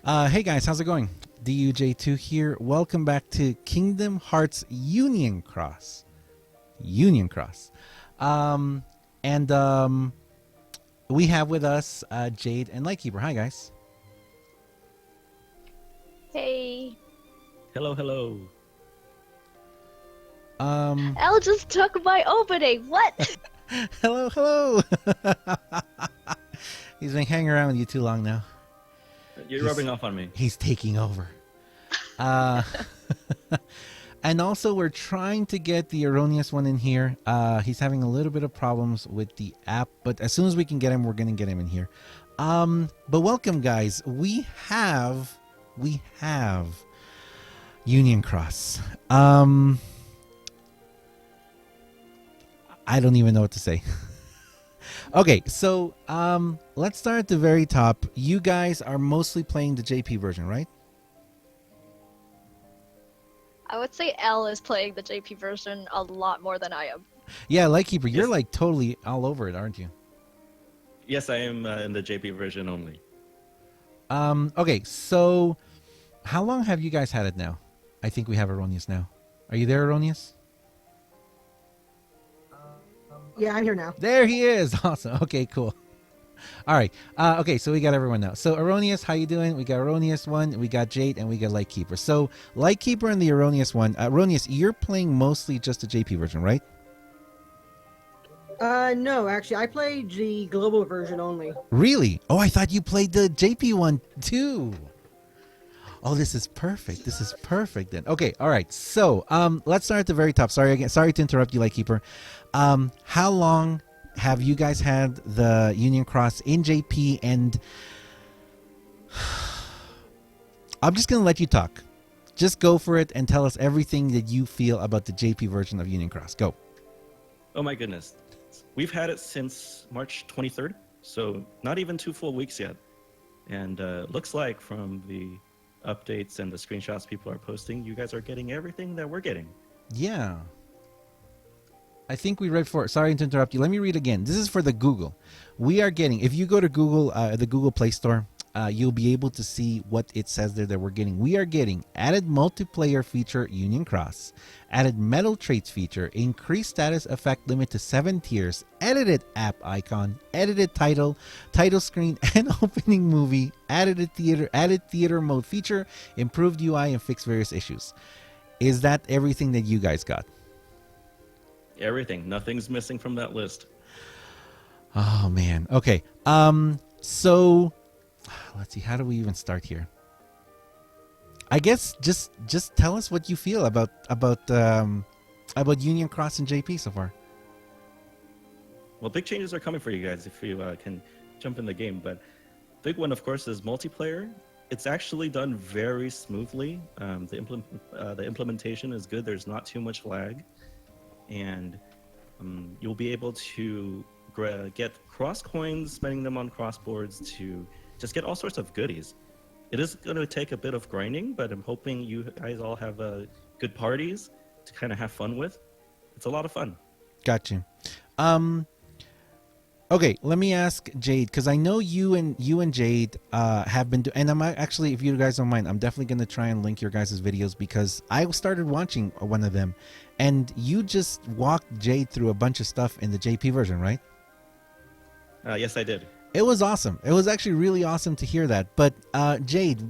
Hey guys, how's it going? DUJ2 here. Welcome back to Kingdom Hearts Union Cross. Union Cross. And we have with us Jade and Lightkeeper. Hi guys. Hey. Hello, hello. Elle just took my opening. What? Hello, hello. He's been hanging around with you too long now. You're rubbing off on me. He's taking over. And also, we're trying to get the Aaronious in here. He's having a little bit of problems with the app, but as soon as we can get him, we're going to get him in here. But welcome, guys. We have Union Cross. I don't even know what to say. Okay, so let's start at the very top. You guys are mostly playing the JP version, right? I would say Elle is playing the JP version a lot more than I am. Yeah, Lightkeeper, you're Yes. like totally all over it, aren't you? Yes, I am in the JP version only. Okay, so how long have you guys had it now? I think we have Aaronious now. Are you there, Aaronious? Yeah, I'm here now. There he is. Awesome. Okay, cool. All right. Okay, so we got everyone now. So Aaronious, how you doing? We got Aaronious, we got Jade, and we got Lightkeeper. So Lightkeeper and the Aaronious. Aaronious, you're playing mostly just the JP version, right? No, actually, I played the global version only. Really? Oh, I thought you played the JP one too. Oh, this is perfect. This is perfect then. Okay, all right. So, let's start at the very top. Sorry to interrupt you, Lightkeeper. How long have you guys had the Union Cross in JP? And I'm just gonna let you talk. Just go for it and tell us everything that you feel about the JP version of Union Cross. Go. Oh my goodness. We've had it since March 23rd, so not even 2 full weeks yet. And looks like from the updates and the screenshots people are posting, you guys are getting everything that we're getting. Yeah. I think we read for. Sorry to interrupt you. Let me read again. This is for the Google. We are getting. If you go to Google, the Google Play Store, you'll be able to see what it says there that we're getting. We are getting added multiplayer feature Union Cross, added metal traits feature, increased status effect limit to 7 tiers, edited app icon, edited title screen, and opening movie, added theater mode feature, improved UI, and fixed various issues. Is that everything that you guys got? Everything. Nothing's missing from that list. Oh man. Okay. So let's see. How do we even start here? I guess just tell us what you feel about Union Cross and JP so far. Well, big changes are coming for you guys if you can jump in the game. But big one, of course, is multiplayer. It's actually done very smoothly. The implementation is good. There's not too much lag. And you'll be able to get cross coins, spending them on cross boards to just get all sorts of goodies. It is going to take a bit of grinding, but I'm hoping you guys all have good parties to kind of have fun with. It's a lot of fun. Got you. Okay, let me ask Jade, because I know you and Jade have been and I'm actually, if you guys don't mind, I'm definitely going to try and link your guys' videos because I started watching one of them, and you just walked Jade through a bunch of stuff in the JP version, right? Yes, I did. It was awesome. It was actually really awesome to hear that. But Jade,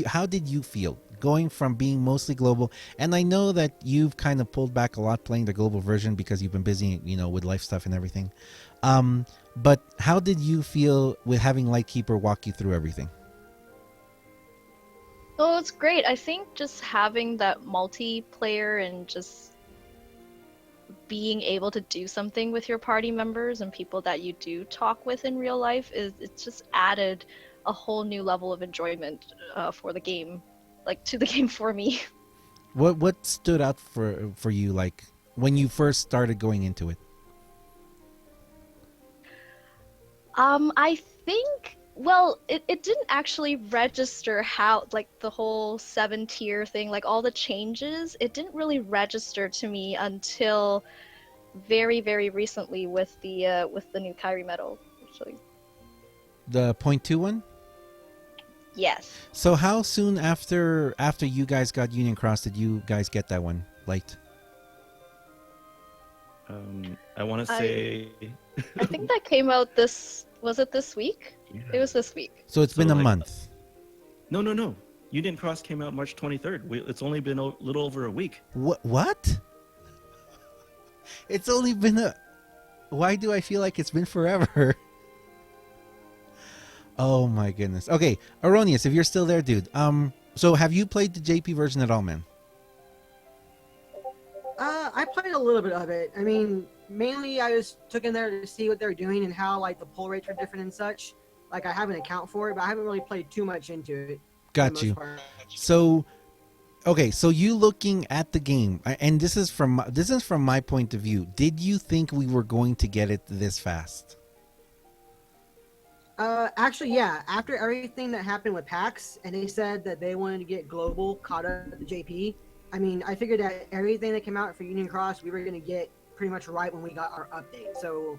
how did you feel going from being mostly global? And I know that you've kind of pulled back a lot playing the global version because you've been busy, with life stuff and everything. But how did you feel with having Lightkeeper walk you through everything? Oh, it's great. I think just having that multiplayer and just being able to do something with your party members and people that you do talk with in real life it's just added a whole new level of enjoyment for the game, like to the game for me. What stood out for you, like when you first started going into it? I think, well, it didn't actually register how, like, the whole 7-tier thing, like all the changes, it didn't really register to me until very, very recently with the new Kyrie medal, actually. The .2 one? Yes. So how soon after you guys got Union Cross did you guys get that one, Light? I want to I say. I think that came out this was it this week? Yeah. It was this week. So it's So, been a like, month. No. Union Cross came out March 23rd. It's only been a little over a week. What? It's only been a. Why do I feel like it's been forever? Oh my goodness. Okay, Aaronious, if you're still there, dude. So have you played the JP version at all, man? I played a little bit of it. I mean, mainly I just took in there to see what they were doing and how like the pull rates are different and such. Like I have an account for it, but I haven't really played too much into it. for the Got most you. part. So, okay, so you looking at the game, and this is from my point of view. Did you think we were going to get it this fast? Actually, yeah. After everything that happened with PAX, and they said that they wanted to get global caught up to JP. I mean, I figured that everything that came out for Union Cross, we were gonna get pretty much right when we got our update. So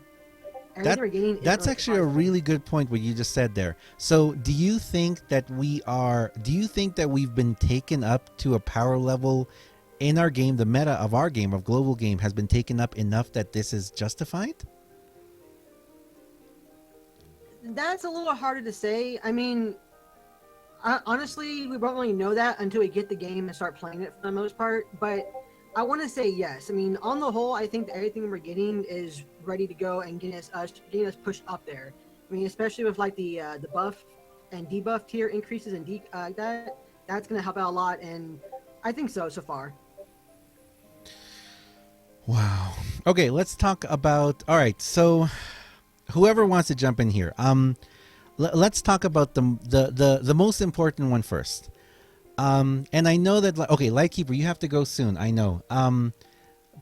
everything we're getting. That's really actually a surprising. really good point what you just said there. So, do you think that we've been taken up to a power level in our game, the meta of our game, of global game, has been taken up enough that this is justified? That's a little harder to say. I mean, honestly, we won't really know that until we get the game and start playing it for the most part. But I want to say yes. I mean, on the whole, I think that everything we're getting is ready to go and getting us pushed up there. I mean, especially with like the buff and debuff tier increases and that's gonna help out a lot. And I think so far. Wow. Okay, let's talk about. All right, so whoever wants to jump in here, let's talk about the most important one first. And I know that okay, Lightkeeper, you have to go soon. I know.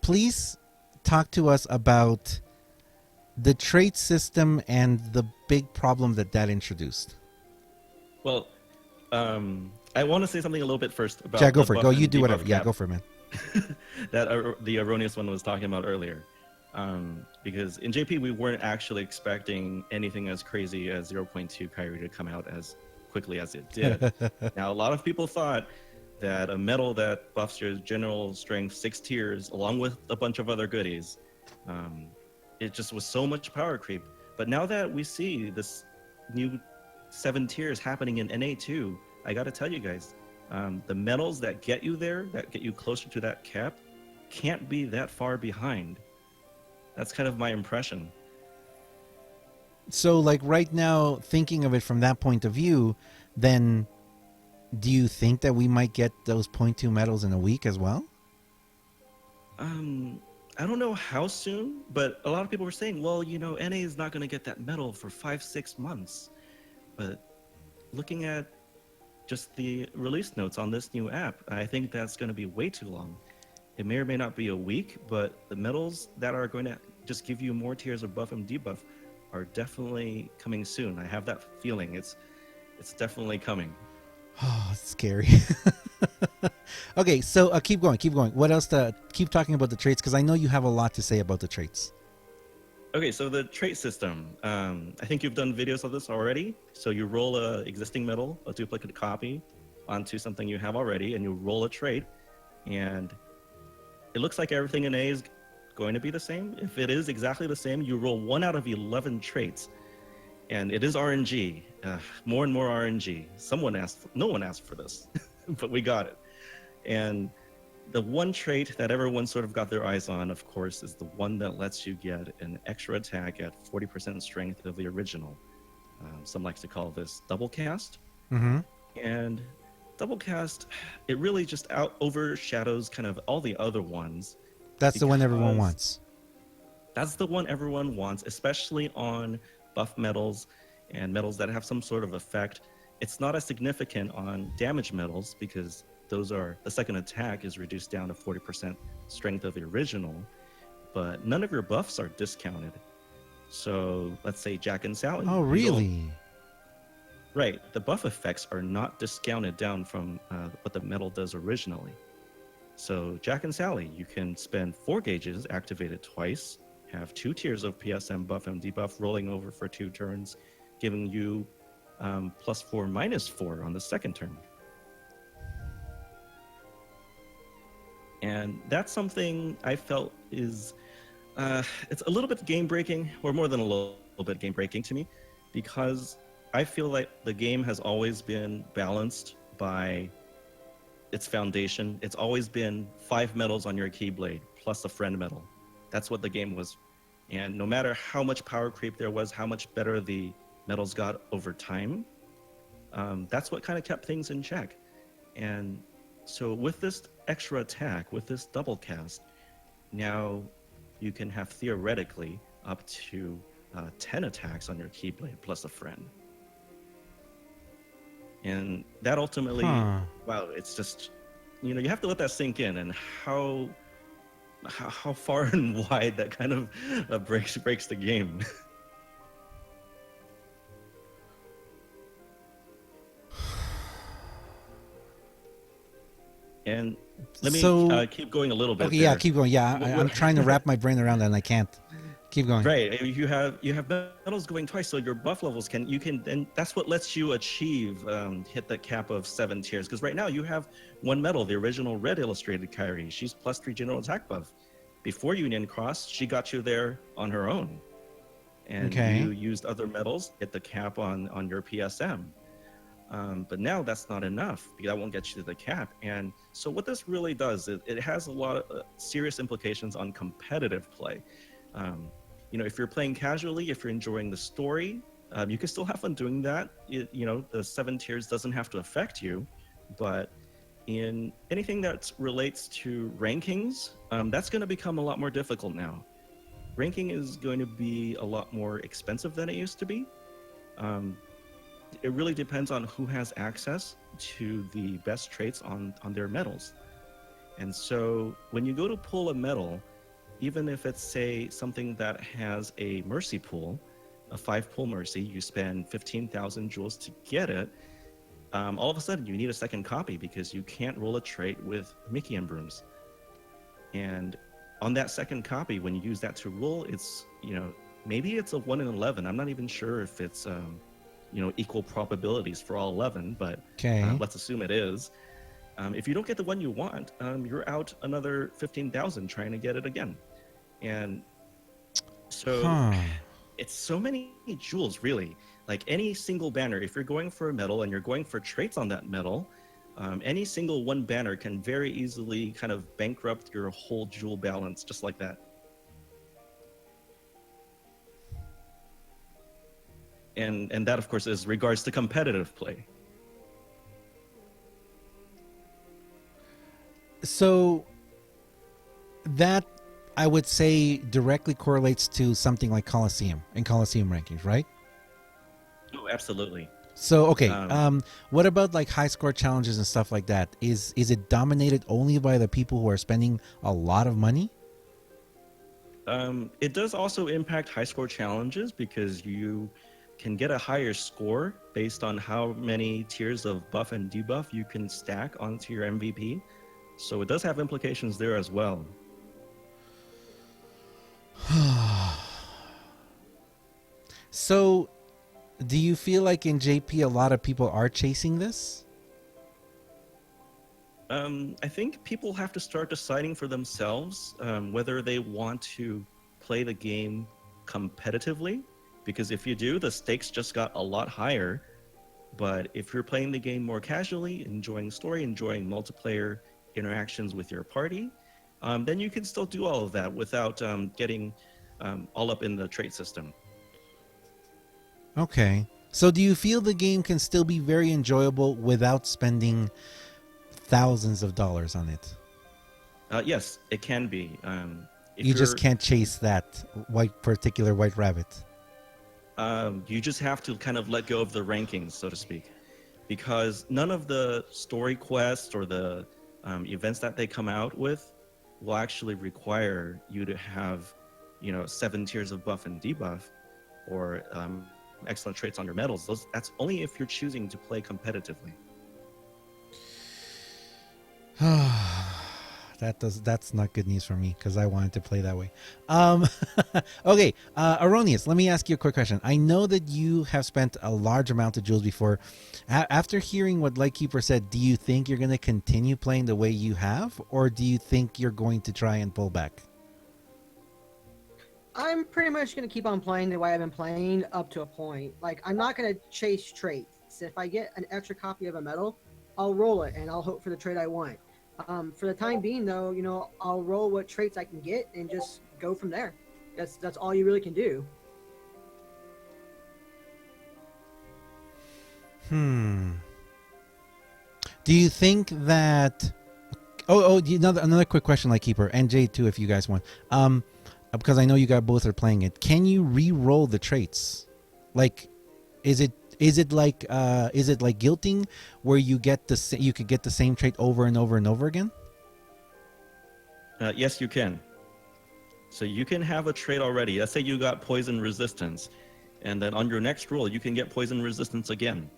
Please talk to us about the trait system and the big problem that introduced. Well, I want to say something a little bit first about. Yeah, go the for it. buff Go. and You do debuff whatever. Yeah, gap go for it, man. that the Aaronious one was talking about earlier. Because in JP we weren't actually expecting anything as crazy as 0.2 Kyrie to come out as quickly as it did. Now a lot of people thought that a medal that buffs your general strength 6 tiers along with a bunch of other goodies, it just was so much power creep. But now that we see this new 7 tiers happening in NA2, I gotta tell you guys, the medals that get you there, that get you closer to that cap, can't be that far behind. That's kind of my impression. So, like right now, thinking of it from that point of view, then do you think that we might get those 0.2 medals in a week as well? I don't know how soon, but a lot of people were saying, well, you know, NA is not going to get that medal for 5-6 months. But looking at just the release notes on this new app, I think that's going to be way too long. It may or may not be a week, but the medals that are going to just give you more tiers of buff and debuff are definitely coming soon. I have that feeling. It's definitely coming. Oh, it's scary. Okay, so keep going. What else? Keep talking about the traits, because I know you have a lot to say about the traits. Okay, so the trait system. I think you've done videos of this already. So you roll a existing medal, a duplicate copy, onto something you have already, and you roll a trait, and it looks like everything in A is going to be the same. If it is exactly the same, you roll 1 out of 11 traits, and it is RNG. More and more RNG. No one asked for this, but we got it. And the one trait that everyone sort of got their eyes on, of course, is the one that lets you get an extra attack at 40% strength of the original. Some like to call this double cast. Mm-hmm. And double cast, it really just overshadows kind of all the other ones. That's the one everyone because wants. That's the one everyone wants, especially on buff medals and medals that have some sort of effect. It's not as significant on damage medals because the second attack is reduced down to 40% strength of the original, but none of your buffs are discounted. So let's say Jack and Sally. Oh, really? Right. The buff effects are not discounted down from what the medal does originally. So Jack and Sally, you can spend 4 gauges, activate it twice, have 2 tiers of PSM buff and debuff rolling over for 2 turns, giving you +4, -4 on the second turn. And that's something I felt is it's a little bit game breaking, or more than a little bit game breaking to me, because I feel like the game has always been balanced by its foundation. It's always been 5 medals on your Keyblade plus a friend medal. That's what the game was. And no matter how much power creep there was, how much better the medals got over time, that's what kind of kept things in check. And so with this extra attack, with this double cast, now you can have theoretically up to 10 attacks on your Keyblade plus a friend. And that ultimately, wow, it's just, you have to let that sink in, and how far and wide that kind of breaks the game. And let me keep going a little bit. Okay, there. yeah, keep going. Yeah, I'm trying to wrap my brain around that and I can't. Keep going. Right, you have medals going twice, so your buff levels and that's what lets you achieve hit the cap of 7 tiers. Because right now you have 1 medal, the original red illustrated Kyrie. She's +3 general attack buff. Before Union Cross, she got you there on her own, and you used other medals, hit the cap on your PSM. But now that's not enough, because that won't get you to the cap. And so what this really does, it has a lot of serious implications on competitive play. If you're playing casually, if you're enjoying the story, you can still have fun doing that. The 7 tiers doesn't have to affect you, but in anything that relates to rankings, that's going to become a lot more difficult now. Ranking is going to be a lot more expensive than it used to be. It really depends on who has access to the best traits on their medals. And so when you go to pull a medal, even if it's, say, something that has a mercy pool, a 5-pull mercy, you spend 15,000 jewels to get it, all of a sudden you need a second copy because you can't roll a trait with Mickey and Brooms. And on that second copy, when you use that to roll, it's, maybe it's a 1 in 11. I'm not even sure if it's, equal probabilities for all 11, but let's assume it is. If you don't get the one you want, you're out another 15,000 trying to get it again. And so it's so many jewels, really. Like any single banner, if you're going for a medal and you're going for traits on that medal, any single one banner can very easily kind of bankrupt your whole jewel balance just like that. And that, of course, is regards to competitive play. So that, I would say, directly correlates to something like Colosseum and Colosseum rankings, right? Oh, absolutely. So, okay, what about like high score challenges and stuff like that? Is it dominated only by the people who are spending a lot of money? It does also impact high score challenges because you can get a higher score based on how many tiers of buff and debuff you can stack onto your MVP. So it does have implications there as well. So, do you feel like in JP a lot of people are chasing this? I think people have to start deciding for themselves whether they want to play the game competitively, because if you do, the stakes just got a lot higher. But if you're playing the game more casually, enjoying story, enjoying multiplayer interactions with your party, then you can still do all of that without getting all up in the trait system. Okay. So do you feel the game can still be very enjoyable without spending thousands of dollars on it? Yes, it can be. You just can't chase that particular white rabbit. You just have to kind of let go of the rankings, so to speak, because none of the story quests or the events that they come out with will actually require you to have, 7 tiers of buff and debuff or excellent traits on your medals. That's only if you're choosing to play competitively. that's not good news for me because I wanted to play that way. Okay, Aaronious, let me ask you a quick question. I know that you have spent a large amount of jewels before. After hearing what Lightkeeper said, do you think you're going to continue playing the way you have, or do you think you're going to try and pull back? I'm pretty much going to keep on playing the way I've been playing up to a point. Like, I'm not going to chase traits. If I get an extra copy of a medal, I'll roll it and I'll hope for the trait I want. For the time being, though, you know, I'll roll what traits I can get and just go from there. That's all you really can do. Do you think that... another quick question, Lightkeeper, and Jade too, if you guys want. Because I know you guys both are playing it. Can you re-roll the traits? Like, is it like guilting, where you could get the same trait over and over and over again? Yes, you can. So you can have a trait already. Let's say you got poison resistance, and then on your next roll, you can get poison resistance again.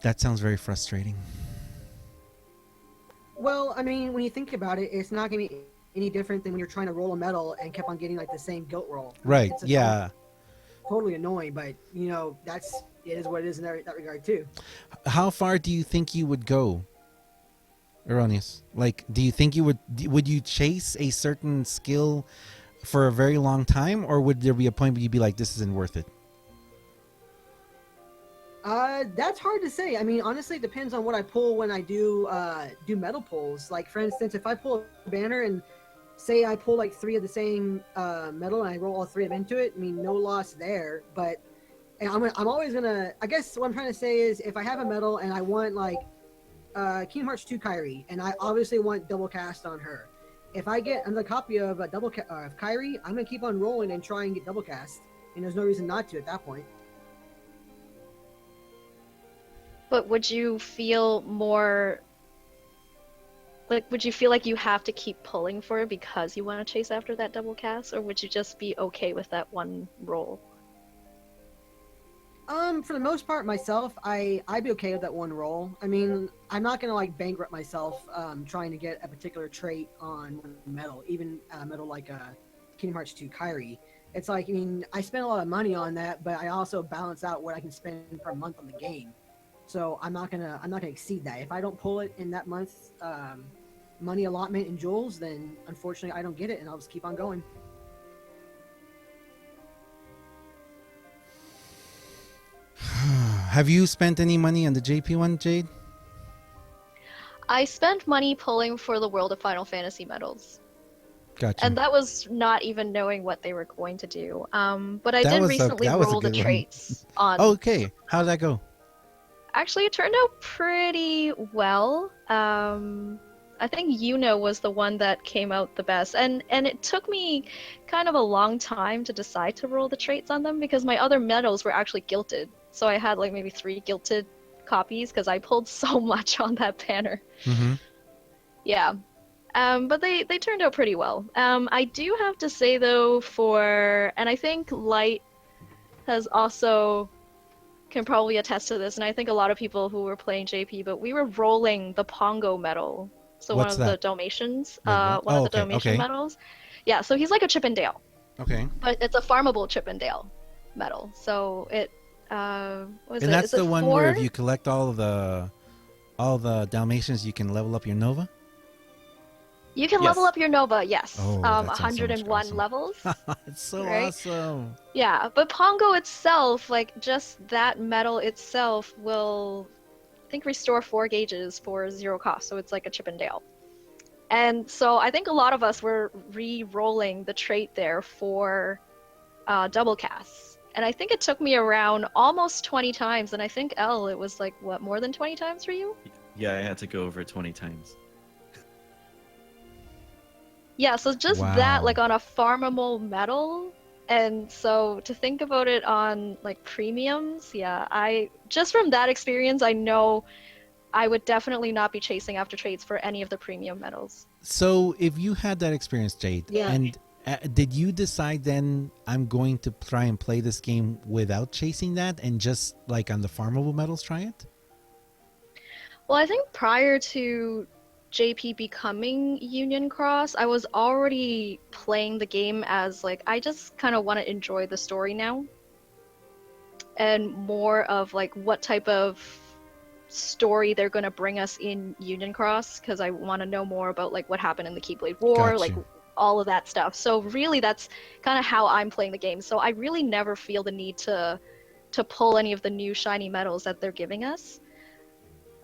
That sounds very frustrating. Well, I mean, when you think about it, it's not going to be any different than when you're trying to roll a medal and kept on getting like the same guilt roll. Right. Yeah. Totally annoying, but you know, it is what it is in that regard too. How far do you think you would go, Aaronious? Like, do you think would you chase a certain skill for a very long time, or would there be a point where you'd be like, this isn't worth it? That's hard to say. I mean, honestly, it depends on what I pull when I do medal pulls. Like, for instance, if I pull a banner and say I pull like 3 of the same medal and I roll all 3 of them into it, I mean, no loss there. But I'm always gonna. I guess what I'm trying to say is, if I have a medal and I want like Kingdom Hearts 2 Kyrie, and I obviously want double cast on her, if I get another copy of of Kyrie, I'm gonna keep on rolling and try and get double cast, and there's no reason not to at that point. But would you feel more like, would you feel like you have to keep pulling for it because you want to chase after that double cast, or would you just be okay with that one roll? For the most part, myself, I'd be okay with that one roll. I mean, I'm not gonna like bankrupt myself trying to get a particular trait on one medal, even a medal like Kingdom Hearts 2 Kyrie. It's like, I mean, I spend a lot of money on that, but I also balance out what I can spend per month on the game. So I'm not gonna exceed that. If I don't pull it in that month's money allotment in jewels, then unfortunately I don't get it, and I'll just keep on going. Have you spent any money on the JP one, Jade? I spent money pulling for the World of Final Fantasy medals. Gotcha. And that was not even knowing what they were going to do. But I did That recently was a roll the good one. traits on. Okay, how'd that go? Actually, it turned out pretty well. I think Yuno was the one that came out the best, and it took me kind of a long time to decide to roll the traits on them because my other medals were actually gilted. So I had like maybe 3 gilted copies because I pulled so much on that banner. Mm-hmm. Yeah. But they turned out pretty well. I do have to say though, and I think Light has also can probably attest to this, and I think a lot of people who were playing JP, but we were rolling the Pongo medal. So What's one of that? the Dalmatians, Wait, one of the Dalmatian medals. Yeah, so he's like a Chippendale. Okay. But it's a farmable Chippendale medal. So it And that's the one where if you collect all the Dalmatians, you can level up your Nova? You can Yes. level up your Nova, yes. Oh, that sounds so much 101 awesome. levels. It's so Right? awesome. Yeah, but Pongo itself, like just that medal itself will, I think, restore 4 gauges for 0 cost, so it's like a Chippendale. And so I think a lot of us were re-rolling the trait there for double casts. And I think it took me around almost 20 times, and I think, Elle, it was like, what, more than 20 times for you? Yeah, I had to go over 20 times. Yeah, so just Wow. that, like on a farmable medal. And so to think about it on like premiums, yeah, just from that experience, I know I would definitely not be chasing after traits for any of the premium medals. So if you had that experience, Jade, Yeah. Did you decide then I'm going to try and play this game without chasing that and just like on the farmable metals try it? Well, I think prior to JP becoming Union Cross, I was already playing the game as like I just kind of want to enjoy the story now and more of like what type of story they're going to bring us in Union Cross because I want to know more about like what happened in the Keyblade War, Got like you. all of that stuff. So really that's kind of how I'm playing the game. So I really never feel the need to pull any of the new shiny medals that they're giving us.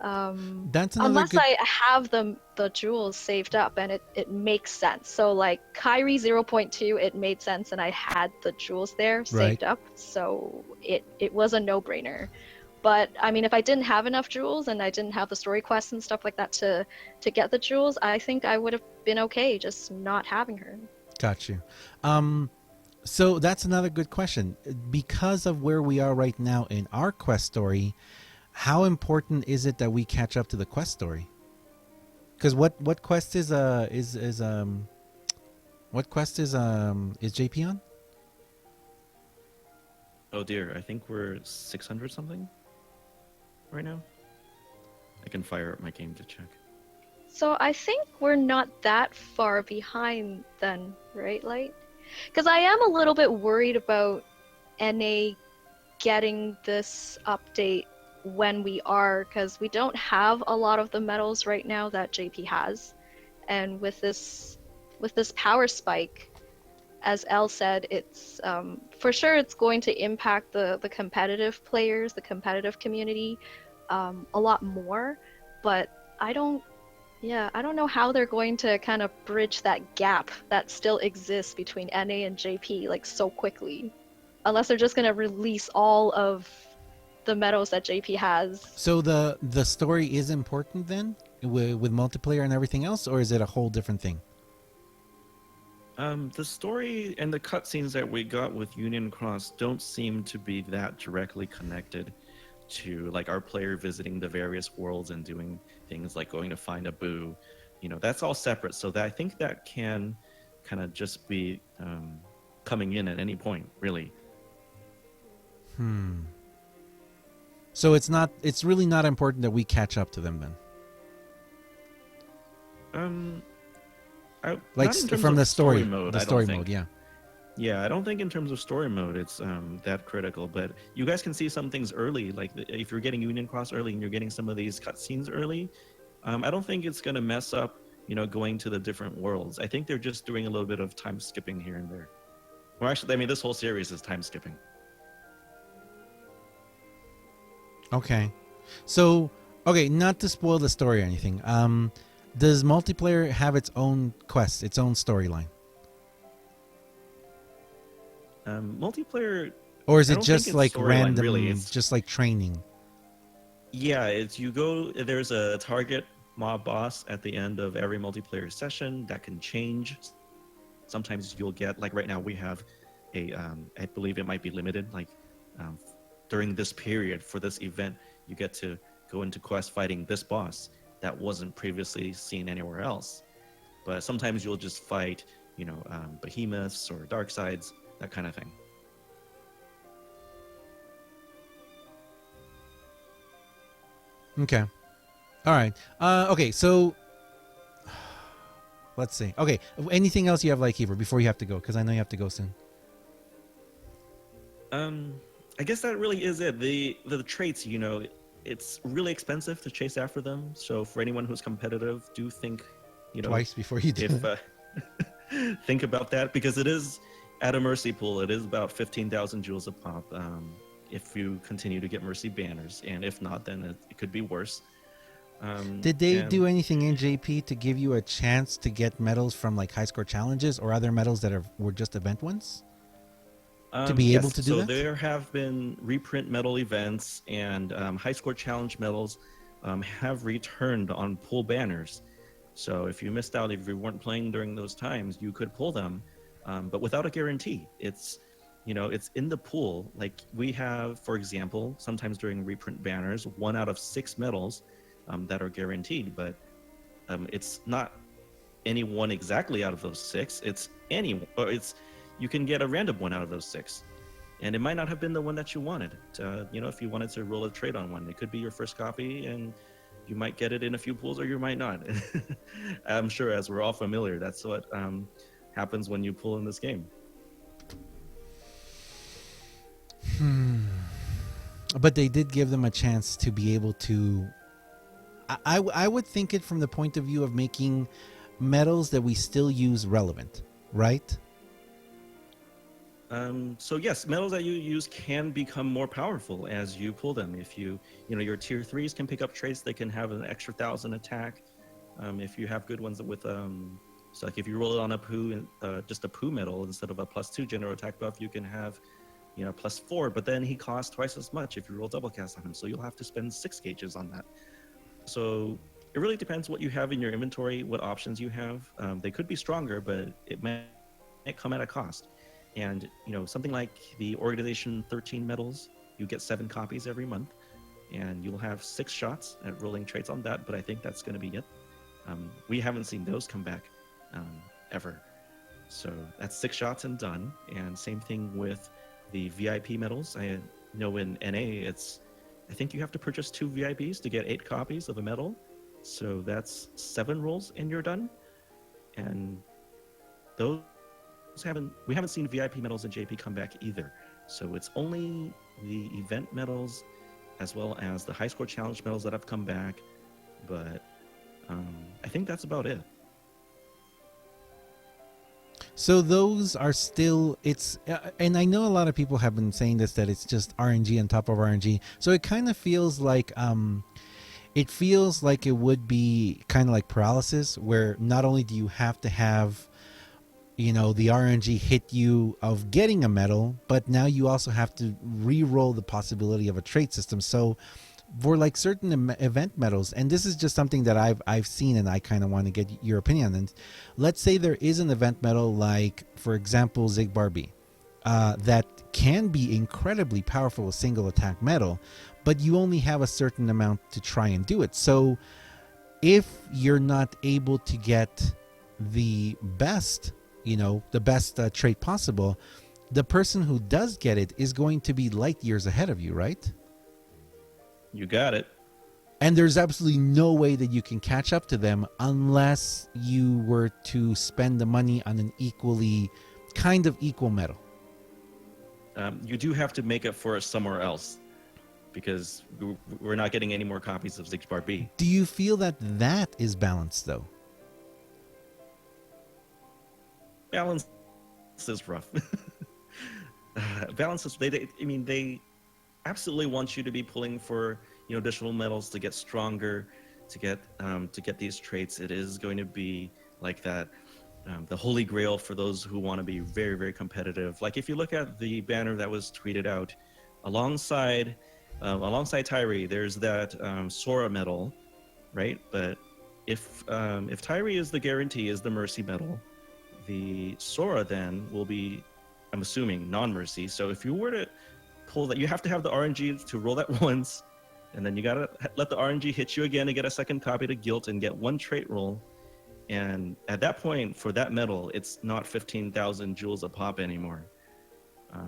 That's another Unless good. I have the jewels saved up and it makes sense. So like Kyrie 0.2, it made sense and I had the jewels there Right. saved up, so it was a no-brainer. But I mean, if I didn't have enough jewels and I didn't have the story quests and stuff like that to get the jewels, I think I would have been okay just not having her. Got you. So that's another good question. Because of where we are right now in our quest story, how important is it that we catch up to the quest story? Because what quest is what quest is JP on? Oh dear, I think we're 600 something right now. I can fire up my game to check. So I think we're not that far behind then, right, Light? Because I am a little bit worried about NA getting this update when we are, because we don't have a lot of the medals right now that JP has, and with this power spike, as Elle said, it's for sure it's going to impact the competitive players, the competitive community, a lot more. But I don't, yeah, I don't know how they're going to kind of bridge that gap that still exists between NA and JP like so quickly, unless they're just gonna release all of the medals that JP has. So the story is important then with multiplayer and everything else, or is it a whole different thing? The story and the cutscenes that we got with Union Cross don't seem to be that directly connected to like our player visiting the various worlds and doing things like going to find a boo. You know, that's all separate. So that I think that can kind of just be coming in at any point, really. So it's really not important that we catch up to them then. Like Not in terms from of the story mode. the I story don't think. mode, yeah. Yeah, I don't think in terms of story mode it's that critical. But you guys can see some things early, like if you're getting Union Cross early and you're getting some of these cutscenes early. I don't think it's gonna mess up, you know, going to the different worlds. I think they're just doing a little bit of time skipping here and there. Well, actually, I mean, this whole series is time skipping. Okay. So, okay, not to spoil the story or anything. Does multiplayer have its own quest, its own storyline? Multiplayer, Or is I it don't think just it's like storyline, random, really. It's just like training? Yeah, it's you go. There's a target mob boss at the end of every multiplayer session that can change. Sometimes you'll get, like right now we have a, I believe it might be limited. Like um, during this period for this event, you get to go into quest fighting this boss that wasn't previously seen anywhere else. But sometimes you'll just fight, you know, behemoths or dark sides, that kind of thing. Okay. All right. Okay, so let's see. Okay, anything else you have, Lightkeeper, before you have to go? Because I know you have to go soon. I guess that really is it. The traits, you know, it's really expensive to chase after them. So for anyone who's competitive, do think, you know, Twice before you do. think about that, because it is at a mercy pool. It is about 15,000 jewels a pop. If you continue to get mercy banners, and if not, then it could be worse. Did they and- do anything in JP to give you a chance to get medals from like high score challenges or other medals that were just event ones? To be able to do so that? there have been reprint medal events, and high score challenge medals have returned on pool banners. So if you missed out, if you weren't playing during those times, you could pull them, but without a guarantee. It's, you know, it's in the pool. Like we have, for example, sometimes during reprint banners, 1 out of 6 medals that are guaranteed, but it's not any one exactly out of those 6. It's any, or it's you can get a random one out of those 6, and it might not have been the one that you wanted. If you wanted to roll a trade on one, it could be your first copy, and you might get it in a few pools, or you might not. I'm sure, as we're all familiar, that's what happens when you pull in this game. But they did give them a chance to be able to. I would think it from the point of view of making metals that we still use relevant, right? So yes, metals that you use can become more powerful as you pull them. If your tier 3s can pick up traits that can have an extra 1,000 attack. If you have good ones with so like if you roll it on a poo, just a poo metal instead of a +2 general attack buff, you can have +4. But then he costs twice as much if you roll double cast on him, so you'll have to spend 6 gauges on that. So it really depends what you have in your inventory, what options you have. They could be stronger, but it might come at a cost. And something like the Organization 13 medals, you get 7 copies every month, and you'll have 6 shots at rolling traits on that. But I think that's going to be it. We haven't seen those come back ever. So that's 6 shots and done. And same thing with the VIP medals. I know in NA, I think you have to purchase 2 VIPs to get 8 copies of a medal. So that's 7 rolls and you're done. And those we haven't seen VIP medals in JP come back either. So it's only the event medals as well as the high score challenge medals that have come back. But I think that's about it. So those are still, and I know a lot of people have been saying this, that it's just RNG on top of RNG. So it kind of feels like, it would be kind of like paralysis, where not only do you have to have, the RNG hit you of getting a medal, but now you also have to re-roll the possibility of a trait system. So for like certain event medals, and this is just something that I've seen, and I kind of want to get your opinion. And let's say there is an event medal, like for example Zigbar B, that can be incredibly powerful, a single attack medal, but you only have a certain amount to try and do it. So if you're not able to get the best trait possible, the person who does get it is going to be light years ahead of you, right? You got it. And there's absolutely no way that you can catch up to them unless you were to spend the money on an equal medal. You do have to make it for us somewhere else, because we're not getting any more copies of Zigbar B. Do you feel that is balanced, though? Balance is rough. Balance is, they absolutely want you to be pulling for additional medals to get stronger, to get these traits. It is going to be like that, the holy grail for those who want to be very, very competitive. Like if you look at the banner that was tweeted out, alongside Tyree, there's that Sora medal, right? But if Tyree is the guarantee, is the mercy medal, the Sora then will be, I'm assuming, non-mercy. So if you were to pull that, you have to have the RNG to roll that once, and then you gotta let the RNG hit you again to get a second copy to guilt and get 1 trait roll. And at that point, for that medal, it's not 15,000 jewels a pop anymore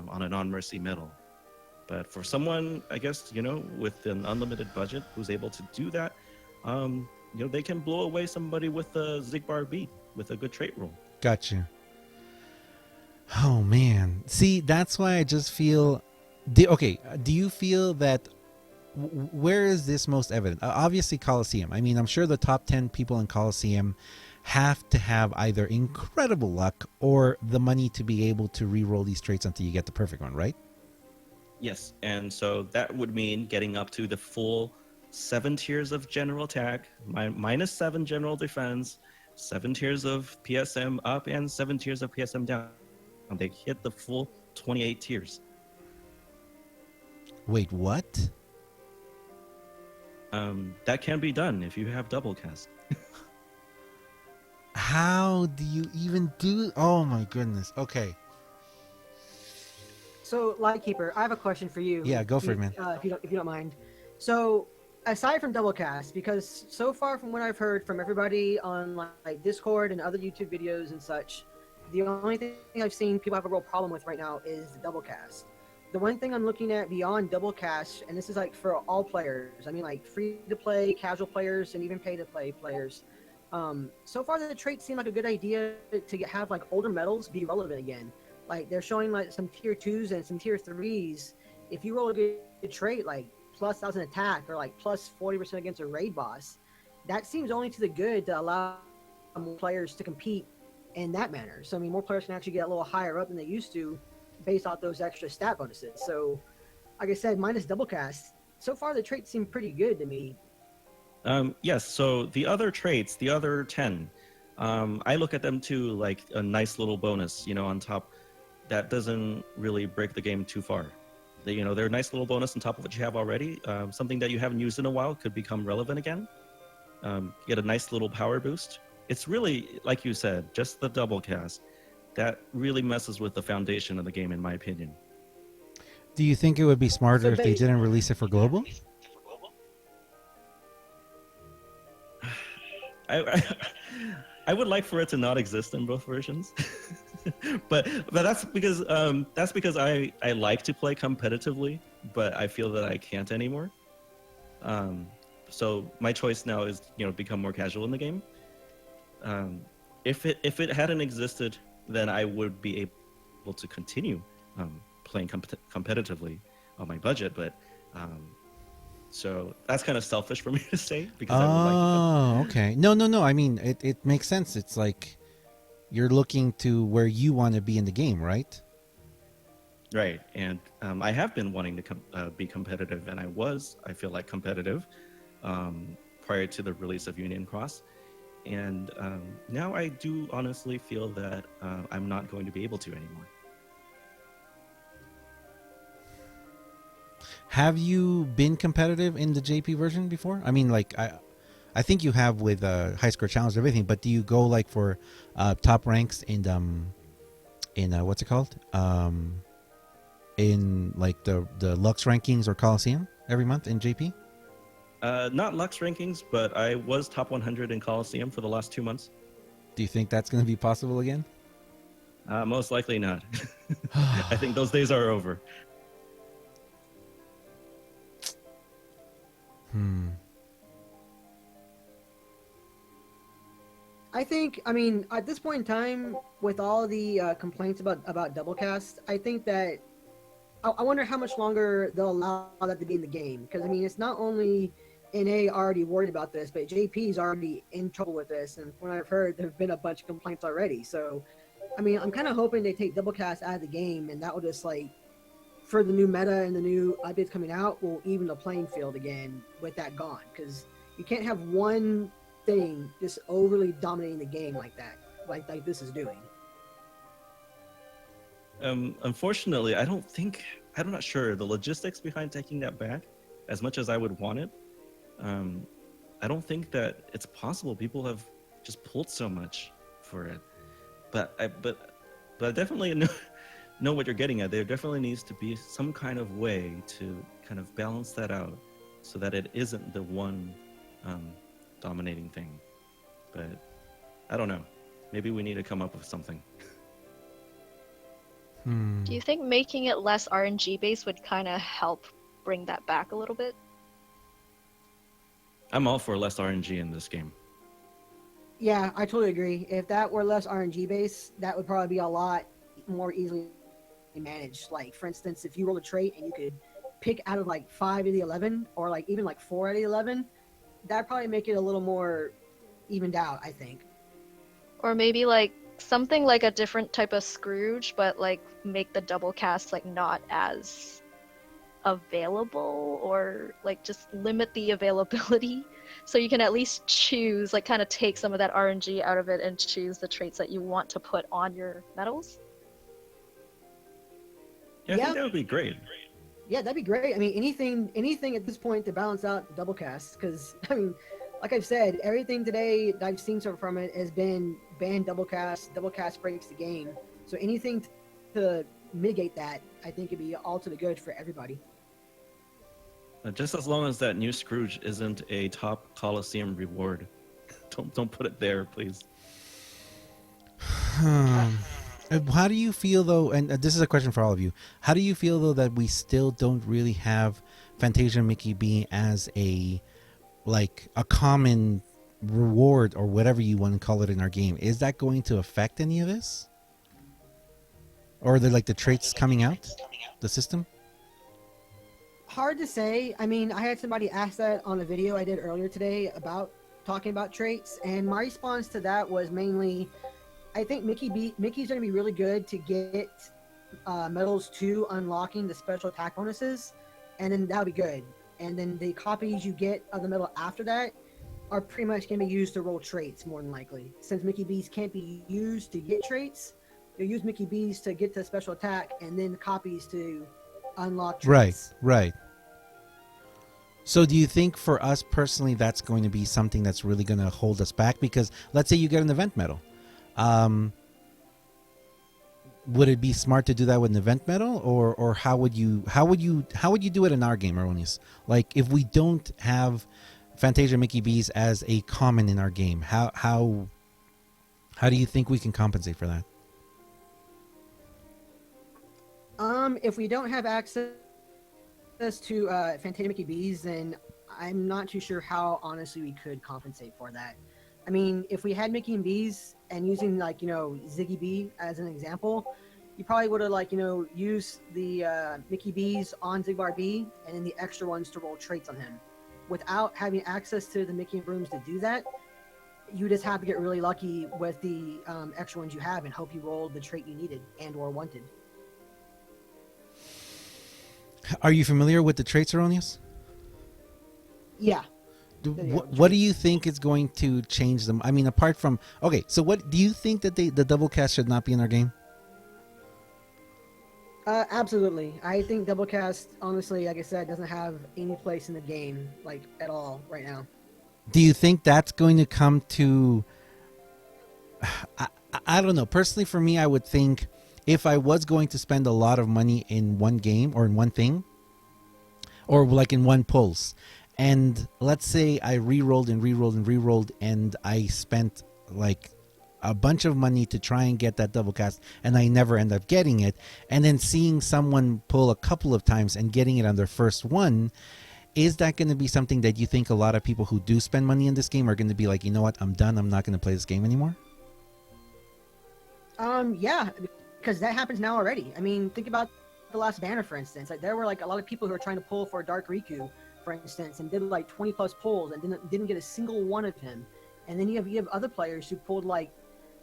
on a non-mercy medal. But for someone, I guess, with an unlimited budget who's able to do that, they can blow away somebody with a Zigbar B with a good trait roll. Gotcha. Oh man, see, that's why I just feel. Do you feel that? Where is this most evident? Obviously, Coliseum. I mean, I'm sure the top 10 people in Coliseum have to have either incredible luck or the money to be able to re-roll these traits until you get the perfect one, right? Yes, and so that would mean getting up to the full 7 tiers of general attack, -7 general defense, 7 tiers of PSM up, and 7 tiers of PSM down. And they hit the full 28 tiers. Wait, what? That can be done if you have double cast. How do you even do? Oh my goodness. Okay. So, Lightkeeper, I have a question for you. Yeah, go for it, man. If you don't mind. So, aside from double cast, because so far from what I've heard from everybody on like Discord and other YouTube videos and such, the only thing I've seen people have a real problem with right now is the double cast. The one thing I'm looking at beyond double cast, and this is like for all players, I mean like free to play, casual players, and even pay to play players. So far the traits seem like a good idea to have like older medals be relevant again. Like they're showing like some tier 2s and some tier 3s. If you roll a good trait like plus 1,000 attack or like plus 40% against a raid boss, that seems only to the good to allow more players to compete in that manner. So I mean, more players can actually get a little higher up than they used to, based off those extra stat bonuses. So, like I said, minus double cast, so far the traits seem pretty good to me. Yes. So the other traits, the other 10, I look at them too like a nice little bonus, on top. That doesn't really break the game too far. They're a nice little bonus on top of what you have already. Something that you haven't used in a while could become relevant again. Get a nice little power boost. It's really, like you said, just the double cast that really messes with the foundation of the game, in my opinion. Do you think it would be smarter So if they ba- didn't release it for global? I would like for it to not exist in both versions, but that's because I like to play competitively, but I feel that I can't anymore. So my choice now is become more casual in the game. If it hadn't existed, then I would be able to continue playing competitively on my budget, but. So that's kind of selfish for me to say because I would like to. Oh, okay. No. I mean, it makes sense. It's like you're looking to where you want to be in the game, right? Right, and I have been wanting to be competitive, and I feel like competitive prior to the release of Union Cross, and now I do honestly feel that I'm not going to be able to anymore. Have you been competitive in the JP version before? I mean, like I think you have with high score challenge and everything. But do you go like for top ranks in what's it called? In like the Lux rankings or Coliseum every month in JP? Not Lux rankings, but I was top 100 in Coliseum for the last 2 months. Do you think that's going to be possible again? Most likely not. I think those days are over. I mean, at this point in time, with all the complaints about double cast, I think that I wonder how much longer they'll allow that to be in the game. Because I mean, it's not only NA already worried about this, but JP's already in trouble with this. And from what I've heard, there've been a bunch of complaints already. So, I mean, I'm kind of hoping they take double cast out of the game, and that will just like, for the new meta and the new updates coming out, will even the playing field again with that gone. Because you can't have one thing just overly dominating the game like that, like this is doing. Unfortunately, I'm not sure the logistics behind taking that back as much as I would want it. I don't think that it's possible. People have just pulled so much for it, but I definitely know what you're getting at. There definitely needs to be some kind of way to kind of balance that out so that it isn't the one dominating thing. But I don't know. Maybe we need to come up with something. Do you think making it less RNG based would kind of help bring that back a little bit? I'm all for less RNG in this game. Yeah, I totally agree. If that were less RNG based, that would probably be a lot more easily managed. Like, for instance, if you roll a trait and you could pick out of like 5 of the 11, or like even like 4 out of the 11, that'd probably make it a little more evened out, I think. Or maybe like something like a different type of Scrooge, but like make the double cast like not as available, or like just limit the availability so you can at least choose, like kind of take some of that RNG out of it and choose the traits that you want to put on your medals. Yeah, I think that would be great. Yeah, that'd be great. I mean, anything at this point to balance out the double cast, because I mean, like I've said, everything today that I've seen so far from it has been ban double cast. Double cast breaks the game. So anything to mitigate that, I think, would be all to the good for everybody. Just as long as that new Scrooge isn't a top Coliseum reward, don't put it there, please. How do you feel though? And this is a question for all of you. How do you feel though that we still don't really have Fantasia Mickey B as a common reward or whatever you want to call it in our game? Is that going to affect any of this, or the traits coming out, the system? Hard to say. I mean, I had somebody ask that on a video I did earlier today about talking about traits, and my response to that was mainly, I think Mickey's going to be really good to get medals to unlocking the special attack bonuses, and then that'll be good. And then the copies you get of the medal after that are pretty much going to be used to roll traits more than likely. Since Mickey B's can't be used to get traits, you'll use Mickey B's to get to the special attack, and then the copies to unlock traits. Right. So do you think for us personally that's going to be something that's really going to hold us back? Because let's say you get an event medal. Would it be smart to do that with an event medal, or how would you do it in our game, Aaronious? Like if we don't have Fantasia Mickey B's as a common in our game, how do you think we can compensate for that? If we don't have access to Fantasia Mickey B's, then I'm not too sure how honestly we could compensate for that. I mean, if we had Mickey and B's and using Ziggy B as an example, you probably would have used the Mickey B's on Zigbar B and then the extra ones to roll traits on him. Without having access to the Mickey and Brooms to do that, you just have to get really lucky with the extra ones you have and hope you rolled the trait you needed and or wanted. Are you familiar with the traits, Aaronious? Yeah. What do you think is going to change them? I mean, apart from so what do you think that the double cast should not be in our game? Absolutely. I think double cast, honestly, like I said, doesn't have any place in the game at all right now. Do you think that's going to come to? I don't know. Personally, for me, I would think if I was going to spend a lot of money in one game or in one thing, or in one pulse, and let's say I re-rolled and I spent a bunch of money to try and get that double cast and I never end up getting it, and then seeing someone pull a couple of times and getting it on their first one, is that going to be something that you think a lot of people who do spend money in this game are going to be like, you know what, I'm done, I'm not going to play this game anymore? Yeah, because that happens now already. I mean, think about the last banner, for instance. There were a lot of people who were trying to pull for Dark Riku, for instance, and did 20 plus pulls and didn't get a single one of him. And then you have other players who pulled 4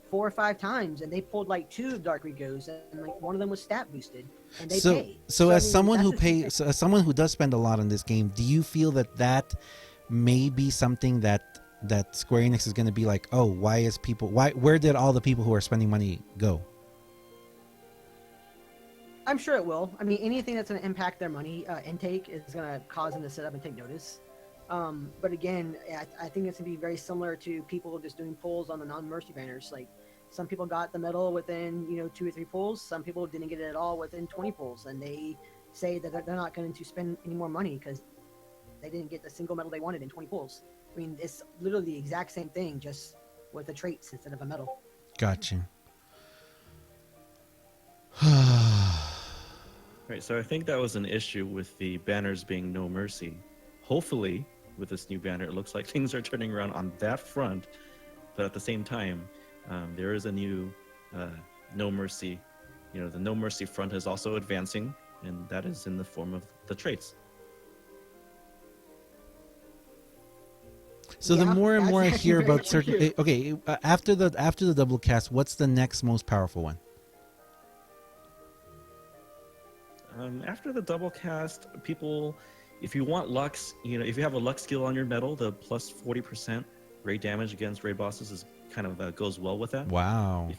or 5 times, and they pulled 2 Dark Rikus, and one of them was stat boosted, and they paid. So as someone who does spend a lot on this game, do you feel that may be something that Square Enix is going to be like, oh, where did all the people who are spending money go? I'm sure it will. I mean, anything that's going to impact their money intake is going to cause them to sit up and take notice. But again, I think it's going to be very similar to people just doing pulls on the non-mercy banners. Some people got the medal within 2 or 3 pulls. Some people didn't get it at all within 20 pulls, and they say that they're not going to spend any more money because they didn't get the single medal they wanted in 20 pulls. I mean, it's literally the exact same thing, just with the traits instead of a medal. Gotcha. Right, so I think that was an issue with the banners being no mercy. Hopefully, with this new banner, it looks like things are turning around on that front, but at the same time, there is a new no mercy. The no mercy front is also advancing, and that is in the form of the traits. So the more and more I hear about certain, after the double cast, what's the next most powerful one? After the double cast, people, if you want Lux, if you have a Lux skill on your medal, the plus 40% raid damage against raid bosses is kind of goes well with that. Wow.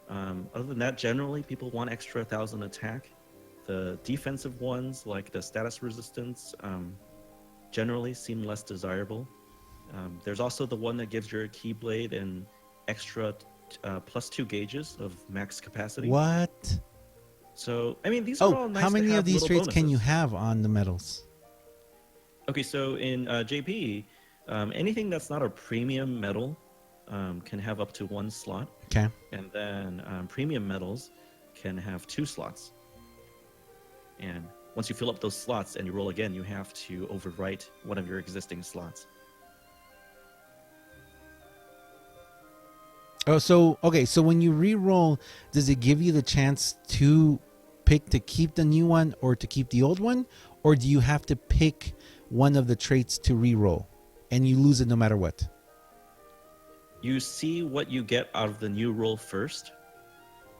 Other than that, generally, people want extra 1,000 attack. The defensive ones, like the status resistance, generally seem less desirable. There's also the one that gives your Keyblade an extra plus 2 gauges of max capacity. What? So, I mean, these are all nice. How many to have of these little traits bonuses. can you have on the medals? Okay, so in JP, anything that's not a premium medal can have up to 1 slot, Okay. and then premium medals can have 2 slots. And once you fill up those slots and you roll again, you have to overwrite one of your existing slots. Oh, so okay. So when you re-roll, does it give you the chance to pick to keep the new one or to keep the old one, or do you have to pick one of the traits to re-roll, and you lose it no matter what? You see what you get out of the new roll first,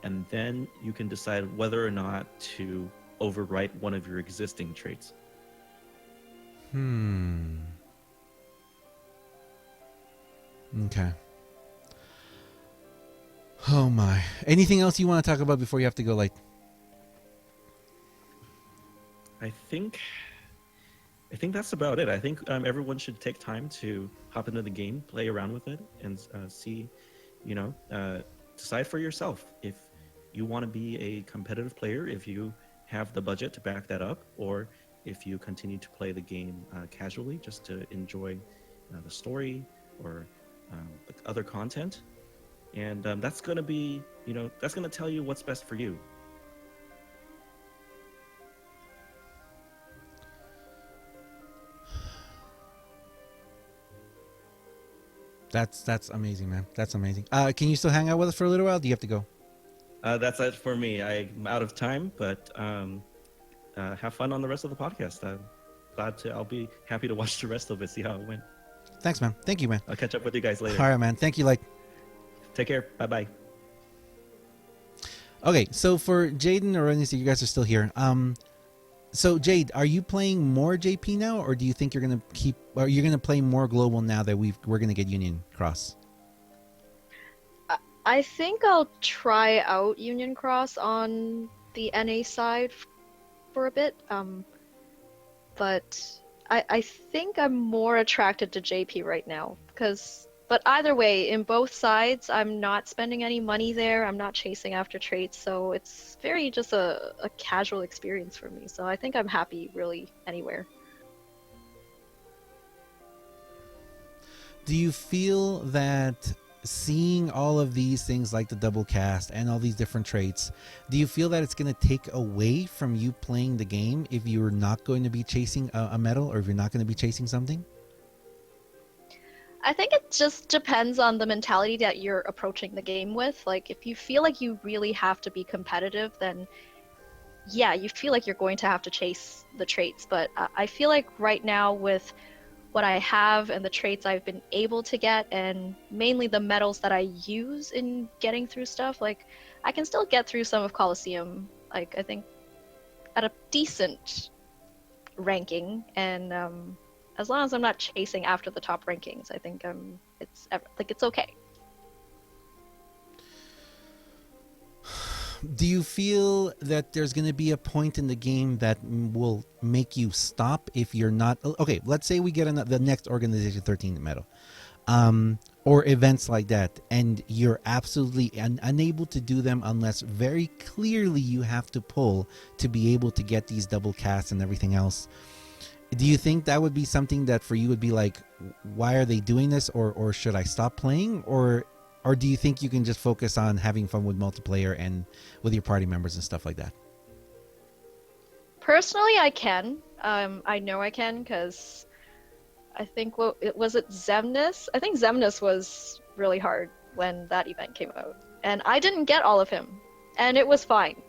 and then you can decide whether or not to overwrite one of your existing traits. Okay. Oh my. Anything else you want to talk about before you have to go, Light? I think that's about it. I think everyone should take time to hop into the game, play around with it, and see, decide for yourself if you want to be a competitive player, if you have the budget to back that up, or if you continue to play the game casually just to enjoy the story or the other content. And that's going to be, that's going to tell you what's best for you. That's amazing, man. That's amazing. Can you still hang out with us for a little while? Do you have to go? That's it for me. I'm out of time, but have fun on the rest of the podcast. I'll be happy to watch the rest of it, see how it went. Thanks, man. Thank you, man. I'll catch up with you guys later. All right, man. Thank you, Light. Take care. Bye-bye. Okay, so for Jade and Aaronious, you guys are still here. So Jade, are you playing more JP now, or do you think you're gonna play more global now that we're gonna get Union Cross? I think I'll try out Union Cross on the NA side for a bit. But I think I'm more attracted to JP right now but either way, in both sides, I'm not spending any money there. I'm not chasing after traits, so it's very just a casual experience for me. So I think I'm happy really anywhere. Do you feel that seeing all of these things like the double cast and all these different traits, do you feel that it's going to take away from you playing the game if you're not going to be chasing a medal, or if you're not going to be chasing something? I think it just depends on the mentality that you're approaching the game with. Like, if you feel like you really have to be competitive, then yeah, you feel like you're going to have to chase the traits. But I feel like right now, with what I have and the traits I've been able to get, and mainly the medals that I use in getting through stuff, like, I can still get through some of Colosseum, like, I think at a decent ranking, and as long as I'm not chasing after the top rankings, I think it's okay. Do you feel that there's going to be a point in the game that will make you stop if you're not okay? Let's say we get the next Organization 13 medal, or events like that, and you're absolutely unable to do them unless very clearly you have to pull to be able to get these double casts and everything else. Do you think that would be something that for you would be like, why are they doing this, or should I stop playing, or do you think you can just focus on having fun with multiplayer and with your party members and stuff like that? Personally, I can. I know I can, because I think was it Xemnas? I think Xemnas was really hard when that event came out, and I didn't get all of him, and it was fine.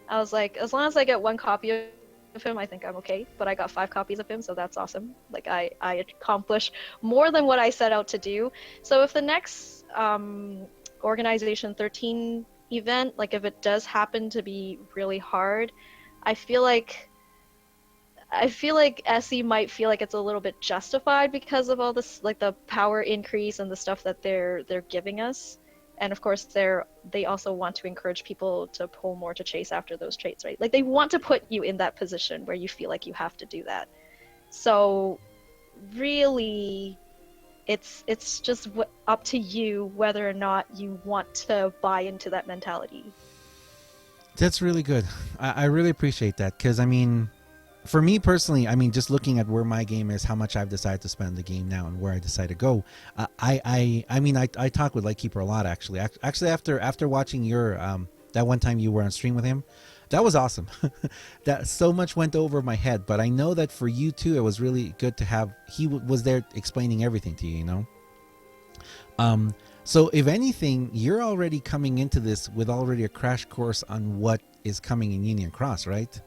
I was like, as long as I get one copy of him, I think I'm okay. But I got 5 copies of him, so that's awesome. Like, I accomplished more than what I set out to do. So if the next Organization 13 event, like, if it does happen to be really hard, I feel like SE might feel like it's a little bit justified because of all this, like, the power increase and the stuff that they're giving us. And of course, they also want to encourage people to pull more to chase after those traits, right? Like, they want to put you in that position where you feel like you have to do that. So really, it's just up to you whether or not you want to buy into that mentality. That's really good. I really appreciate that, because I mean, for me personally, I mean, just looking at where my game is, how much I've decided to spend the game now, and where I decide to go, I mean, I talk with Lightkeeper a lot actually. Actually, after watching your that one time you were on stream with him, that was awesome. That so much went over my head, but I know that for you too, it was really good to have he was there explaining everything to you. You know. So if anything, you're already coming into this with already a crash course on what is coming in Union Cross, right?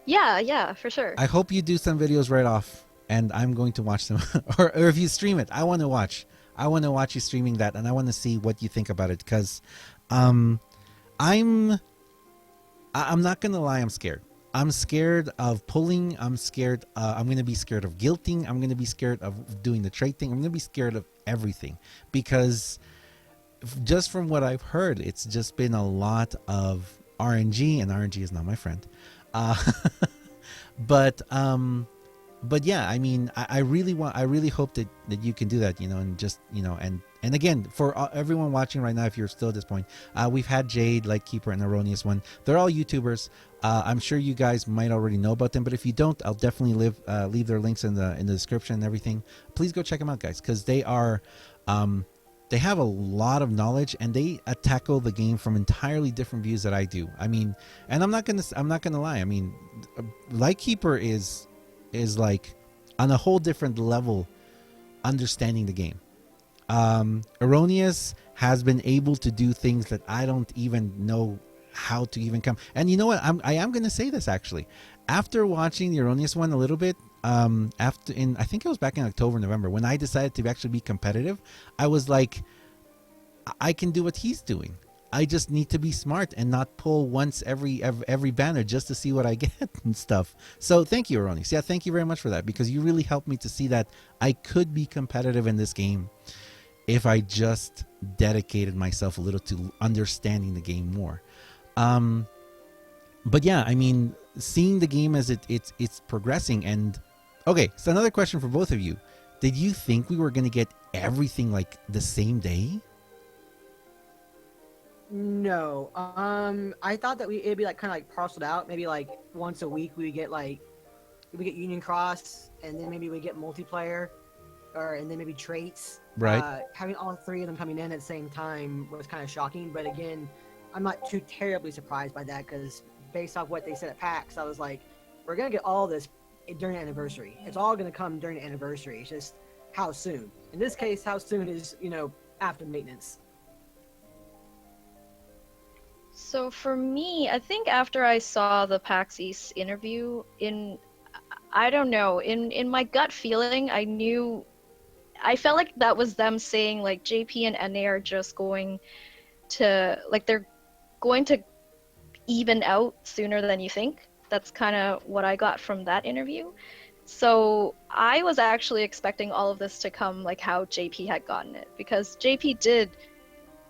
Yeah, for sure. I hope you do some videos right off, and I'm going to watch them. or if you stream it, I want to watch. I want to watch you streaming that, and I want to see what you think about it. Because, I'm not gonna lie, I'm scared. I'm scared of pulling. I'm scared. I'm gonna be scared of guilting. I'm gonna be scared of doing the trade thing. I'm gonna be scared of everything because just from what I've heard, it's just been a lot of RNG, and RNG is not my friend. Uh, but yeah, I mean, I really hope that you can do that, you know, and just, you know, and again, for everyone watching right now, if you're still at this point, we've had Jade, Lightkeeper, and Aaronious1. They're all YouTubers. I'm sure you guys might already know about them, but if you don't, I'll definitely leave their links in the description and everything. Please go check them out, guys, because they are, they have a lot of knowledge, and they tackle the game from entirely different views that I do. I mean, and I'm not gonna lie. I mean, Lightkeeper is like on a whole different level understanding the game. Aaronious has been able to do things that I don't even know how to even come. And you know what? I am going to say this actually. After watching the Aaronious1 a little bit, I think it was back in October, November, when I decided to actually be competitive, I was like, I can do what he's doing. I just need to be smart and not pull once every banner just to see what I get and stuff. So thank you, Aaronious. Yeah, thank you very much for that, because you really helped me to see that I could be competitive in this game if I just dedicated myself a little to understanding the game more. But yeah, I mean, seeing the game as it's progressing. And okay, so another question for both of you: did you think we were going to get everything like the same day? No. I thought that it'd be like kind of like parceled out. Maybe like once a week we get Union Cross, and then maybe we get multiplayer, and then maybe traits. Right. Having all three of them coming in at the same time was kind of shocking. But again, I'm not too terribly surprised by that, because based off what they said at PAX, I was like, we're gonna get all this during the anniversary. It's all gonna come during the anniversary. It's just how soon. In this case, how soon is, after maintenance. So for me, I think after I saw the PAX East interview, I don't know, in my gut feeling, I felt like that was them saying like JP and NA are just going to, like, they're going to even out sooner than you think. That's kind of what I got from that interview. So I was actually expecting all of this to come like how JP had gotten it, because JP did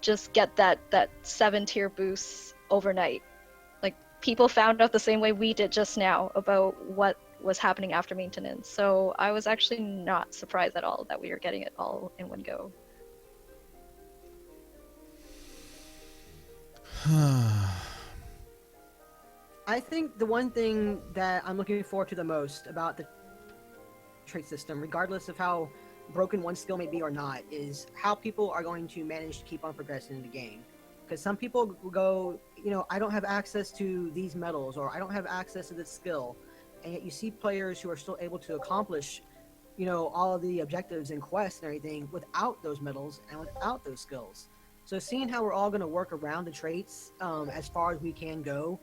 just get that 7-tier boost overnight. Like, people found out the same way we did just now about what was happening after maintenance. So I was actually not surprised at all that we were getting it all in one go. I think the one thing that I'm looking forward to the most about the trait system, regardless of how broken one skill may be or not, is how people are going to manage to keep on progressing in the game. Because some people go, I don't have access to these medals, or I don't have access to this skill, and yet you see players who are still able to accomplish, all of the objectives and quests and everything without those medals and without those skills. So seeing how we're all going to work around the traits as far as we can go,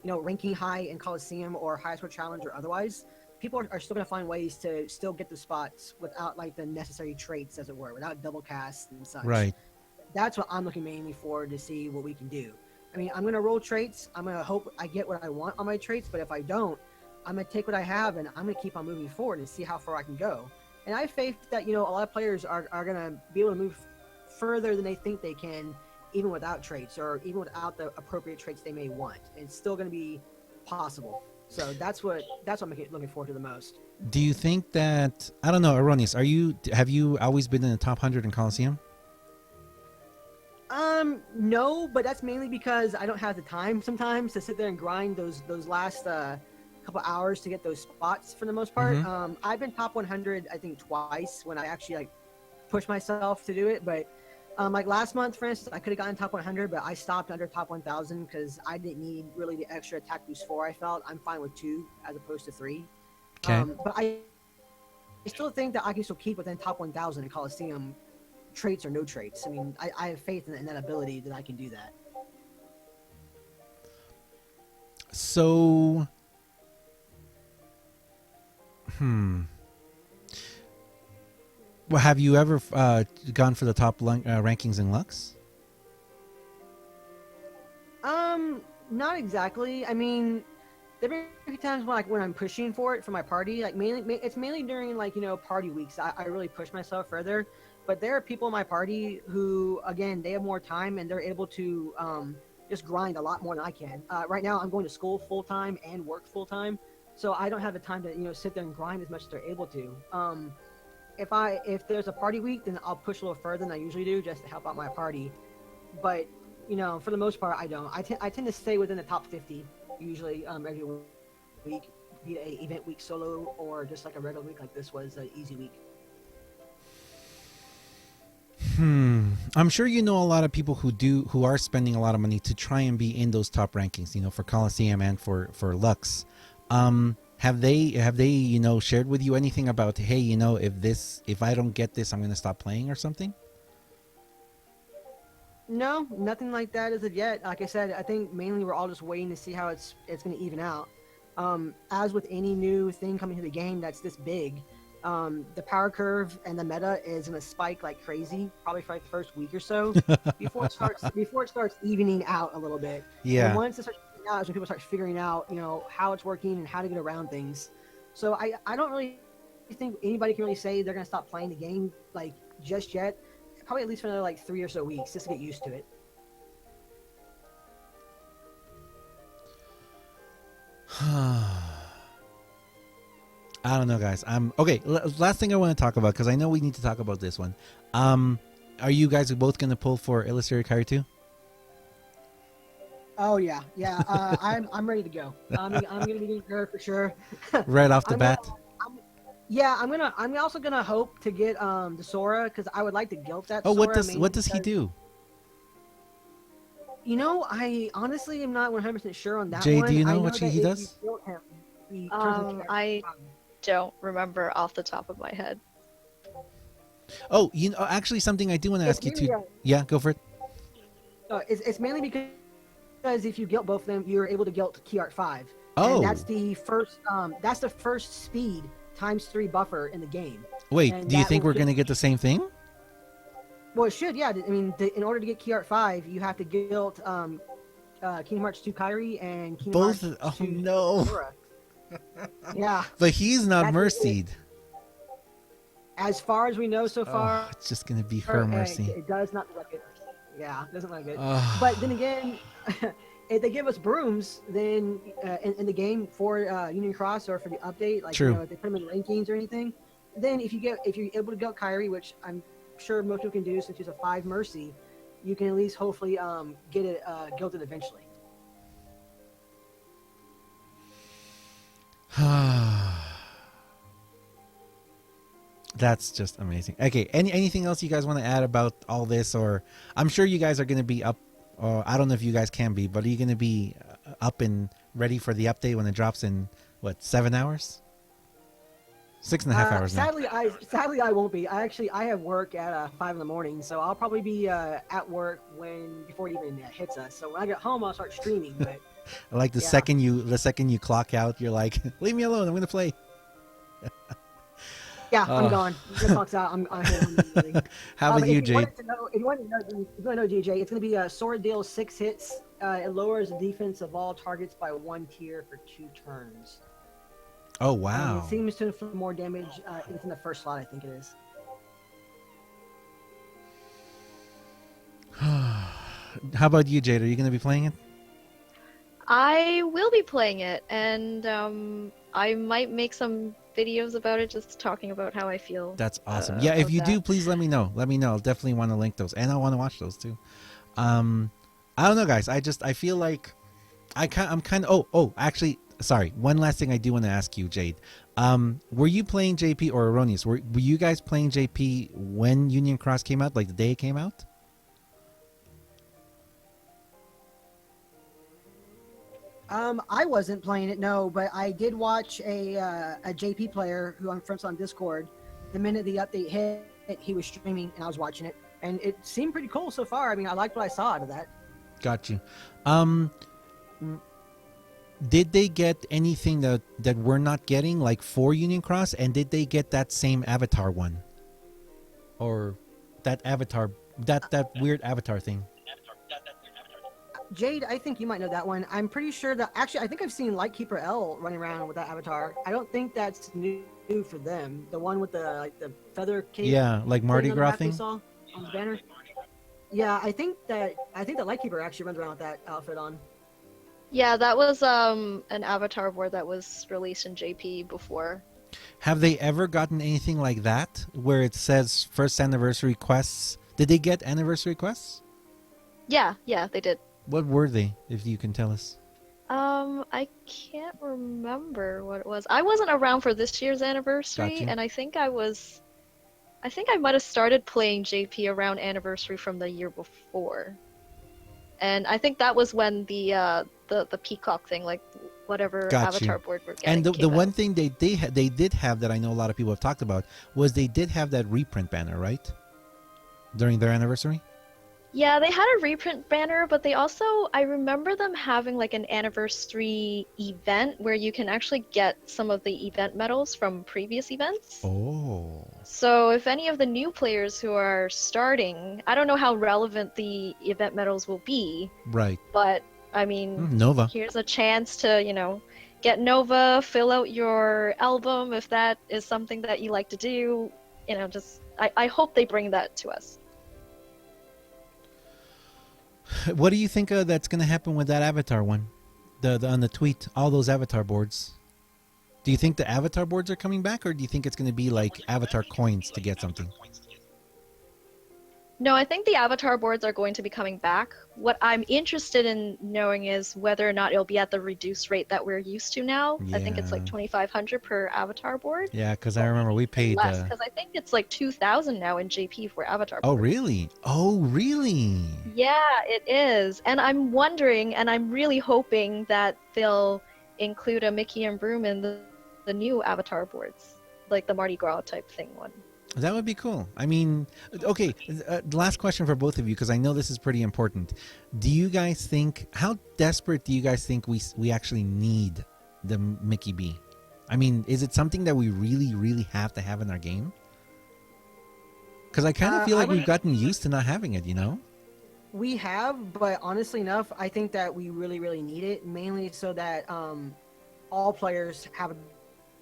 ranking high in Coliseum or high score challenge or otherwise, people are still going to find ways to still get the spots without like the necessary traits, as it were, without double casts and such. Right. That's what I'm looking mainly for, to see what we can do. I mean, I'm going to roll traits. I'm going to hope I get what I want on my traits, but if I don't, I'm going to take what I have and I'm going to keep on moving forward and see how far I can go. And I have faith that, a lot of players are going to be able to move further than they think they can, even without traits, or even without the appropriate traits they may want. It's still going to be possible. So that's what I'm looking forward to the most. Do you think that, I don't know, Aaronious, have you always been in the top 100 in Coliseum? No, but that's mainly because I don't have the time sometimes to sit there and grind those last couple hours to get those spots for the most part. I've been top 100 I think twice when I actually like push myself to do it, but like last month, for instance, I could have gotten top 100, but I stopped under top 1,000 because I didn't need really the extra attack boost 4. I felt I'm fine with 2 as opposed to 3. Okay. But I still think that I can still keep within top 1,000 in Coliseum, traits or no traits. I mean, I have faith in that ability that I can do that. So, well, have you ever gone for the top rankings in Lux? Not exactly. I mean, there have been a few times when I'm pushing for it for my party. Like it's mainly during like party weeks. I really push myself further. But there are people in my party who, again, they have more time and they're able to just grind a lot more than I can. Right now, I'm going to school full time and work full time, so I don't have the time to sit there and grind as much as they're able to. If there's a party week, then I'll push a little further than I usually do just to help out my party. But for the most part, I don't. I tend to stay within the top 50 usually every week, be it a event week solo or just like a regular week like this was an easy week. I'm sure you know a lot of people who are spending a lot of money to try and be in those top rankings, for Coliseum and for Lux. Have they shared with you anything about, hey, if I don't get this, I'm going to stop playing or something? No, nothing like that as of yet. Like I said, I think mainly we're all just waiting to see how it's going to even out. As with any new thing coming to the game that's this big, the power curve and the meta is going to spike like crazy, probably for like the first week or so before it starts evening out a little bit. Yeah. And once it starts evening out is when people start figuring out, how it's working and how to get around things. So I don't really think anybody can really say they're going to stop playing the game like just yet. Probably at least for another like 3 or so weeks just to get used to it. I don't know, guys. Okay. Last thing I want to talk about, because I know we need to talk about this one. Are you guys both going to pull for Illustrated Kyrie 2? Oh yeah. I'm ready to go. I'm gonna be getting her for sure. Right off the bat. I'm also gonna hope to get the Sora because I would like to guilt that. Oh, Sora what does he do? I honestly am not 100% sure on that Jade, one. do you know I what he does? You guilt him, he turns into I don't remember off the top of my head. Oh, actually, something I do want to ask you too. Yeah, go for it. It's mainly because if you guilt both of them, you're able to guilt Key Art 5. Oh, and that's the first speed ×3 buffer in the game. Wait, And do you that think will we're going to get the same thing? Well, it should, yeah. I mean, in order to get Key Art 5, you have to guilt Kingdom Hearts 2 Kyrie and Kingdom Both? Hearts Oh 2 no. Sora. Yeah. But he's not That's mercied. As far as we know so far, It's just going to be her mercy. it does not look good. Yeah, it doesn't look good. Ugh. But then again, if they give us brooms, then in the game for Union Cross or for the update, like True. if they put them in rankings or anything, then if you're able to guilt Kyrie, which I'm sure most people can do since she's a 5 mercy, you can at least hopefully get it guilted eventually. That's just amazing. Okay, anything else you guys want to add about all this? Or I'm sure you guys are going to be up, or I don't know if you guys can be, but are you going to be up and ready for the update when it drops in, 7 hours? 6.5 hours now. Sadly, I won't be. I have work at 5 in the morning, so I'll probably be at work before it even hits us. So when I get home, I'll start streaming. But like the second you clock out, you're like, leave me alone. I'm going to play. Yeah, I'm gone. When it clocks out, I'm immediately. How about you, Jade? If you want to know, DJ, it's going to be a sword deals 6 hits. It lowers the defense of all targets by 1 tier for 2 turns. Oh, wow. It seems to inflict more damage. It's in the first slot, I think it is. How about you, Jade? Are you going to be playing it? I will be playing it, and I might make some videos about it, just talking about how I feel. That's awesome. Yeah, if you do, please let me know. Let me know. I'll definitely want to link those, and I want to watch those too. I don't know, guys. I feel like I'm kind of. Actually, sorry. One last thing I do want to ask you, Jade. Were you playing JP or Aaronious? Were you guys playing JP when Union Cross came out, like the day it came out? I wasn't playing it, no, but I did watch a JP player who I'm friends on Discord. The minute the update hit, he was streaming and I was watching it, and it seemed pretty cool so far. I mean, I liked what I saw out of that. Got you. Did they get anything that we're not getting, like for Union Cross? And did they get that same avatar one, or that avatar, that weird avatar thing? Jade, I think you might know that one. I'm pretty sure that actually, I think I've seen Lightkeeper L running around with that avatar. I don't think that's new for them. The one with the feather cape. Yeah, like Mardi thing on the Gras back we thing. saw on the banner. Yeah, I think that Lightkeeper actually runs around with that outfit on. Yeah, that was an avatar board that was released in JP before. Have they ever gotten anything like that where it says first anniversary quests? Did they get anniversary quests? Yeah, they did. What were they, if you can tell us? I can't remember what it was. I wasn't around for this year's anniversary, Gotcha. and I think I might have started playing JP around anniversary from the year before. And I think that was when the peacock thing, like whatever Got you. avatar board we're getting. And the came one out. thing they did have that I know a lot of people have talked about was they did have that reprint banner, right? During their anniversary? Yeah, they had a reprint banner, but they also, I remember them having like an anniversary event where you can actually get some of the event medals from previous events. Oh. So if any of the new players who are starting, I don't know how relevant the event medals will be, Right. but I mean, Nova. here's a chance to, get Nova, fill out your album if that is something that you like to do. I hope they bring that to us. What do you think that's going to happen with that avatar one? The on the tweet, all those avatar boards. Do you think the avatar boards are coming back, or do you think it's going to be like avatar coins to get something? No, I think the avatar boards are going to be coming back. What I'm interested in knowing is whether or not it'll be at the reduced rate that we're used to now. I think it's like Yeah. 2,500 per avatar board. Yeah, because I remember we paid. Less, because I think it's like 2,000 now in JP for avatar Oh, boards. really? Oh, really? Yeah, it is. And I'm wondering, and I'm really hoping that they'll include a Mickey and Broom in the new avatar boards, like the Mardi Gras type thing one. That would be cool. I mean, okay, last question for both of you, because I know this is pretty important. Do you guys think, how desperate do you guys think we actually need the Mickey B? I mean, is it something that we really, really have to have in our game? Because I kind of feel like we've gotten used to not having it, We have, but honestly enough, I think that we really, really need it, mainly so that all players have a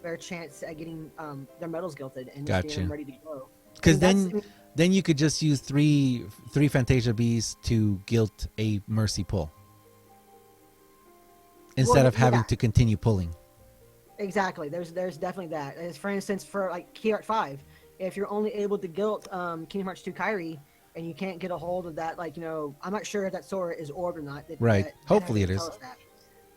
better chance at getting their medals guilted and just getting them ready to go. Because then you could just use three Fantasia Bees to guilt a Mercy pull instead of having to continue pulling. Exactly. There's definitely that. As for instance, for like Key Art 5, if you're only able to guilt Kingdom Hearts 2 Kyrie and you can't get a hold of that, I'm not sure if that sword is orbed or not. Right. Hopefully it is.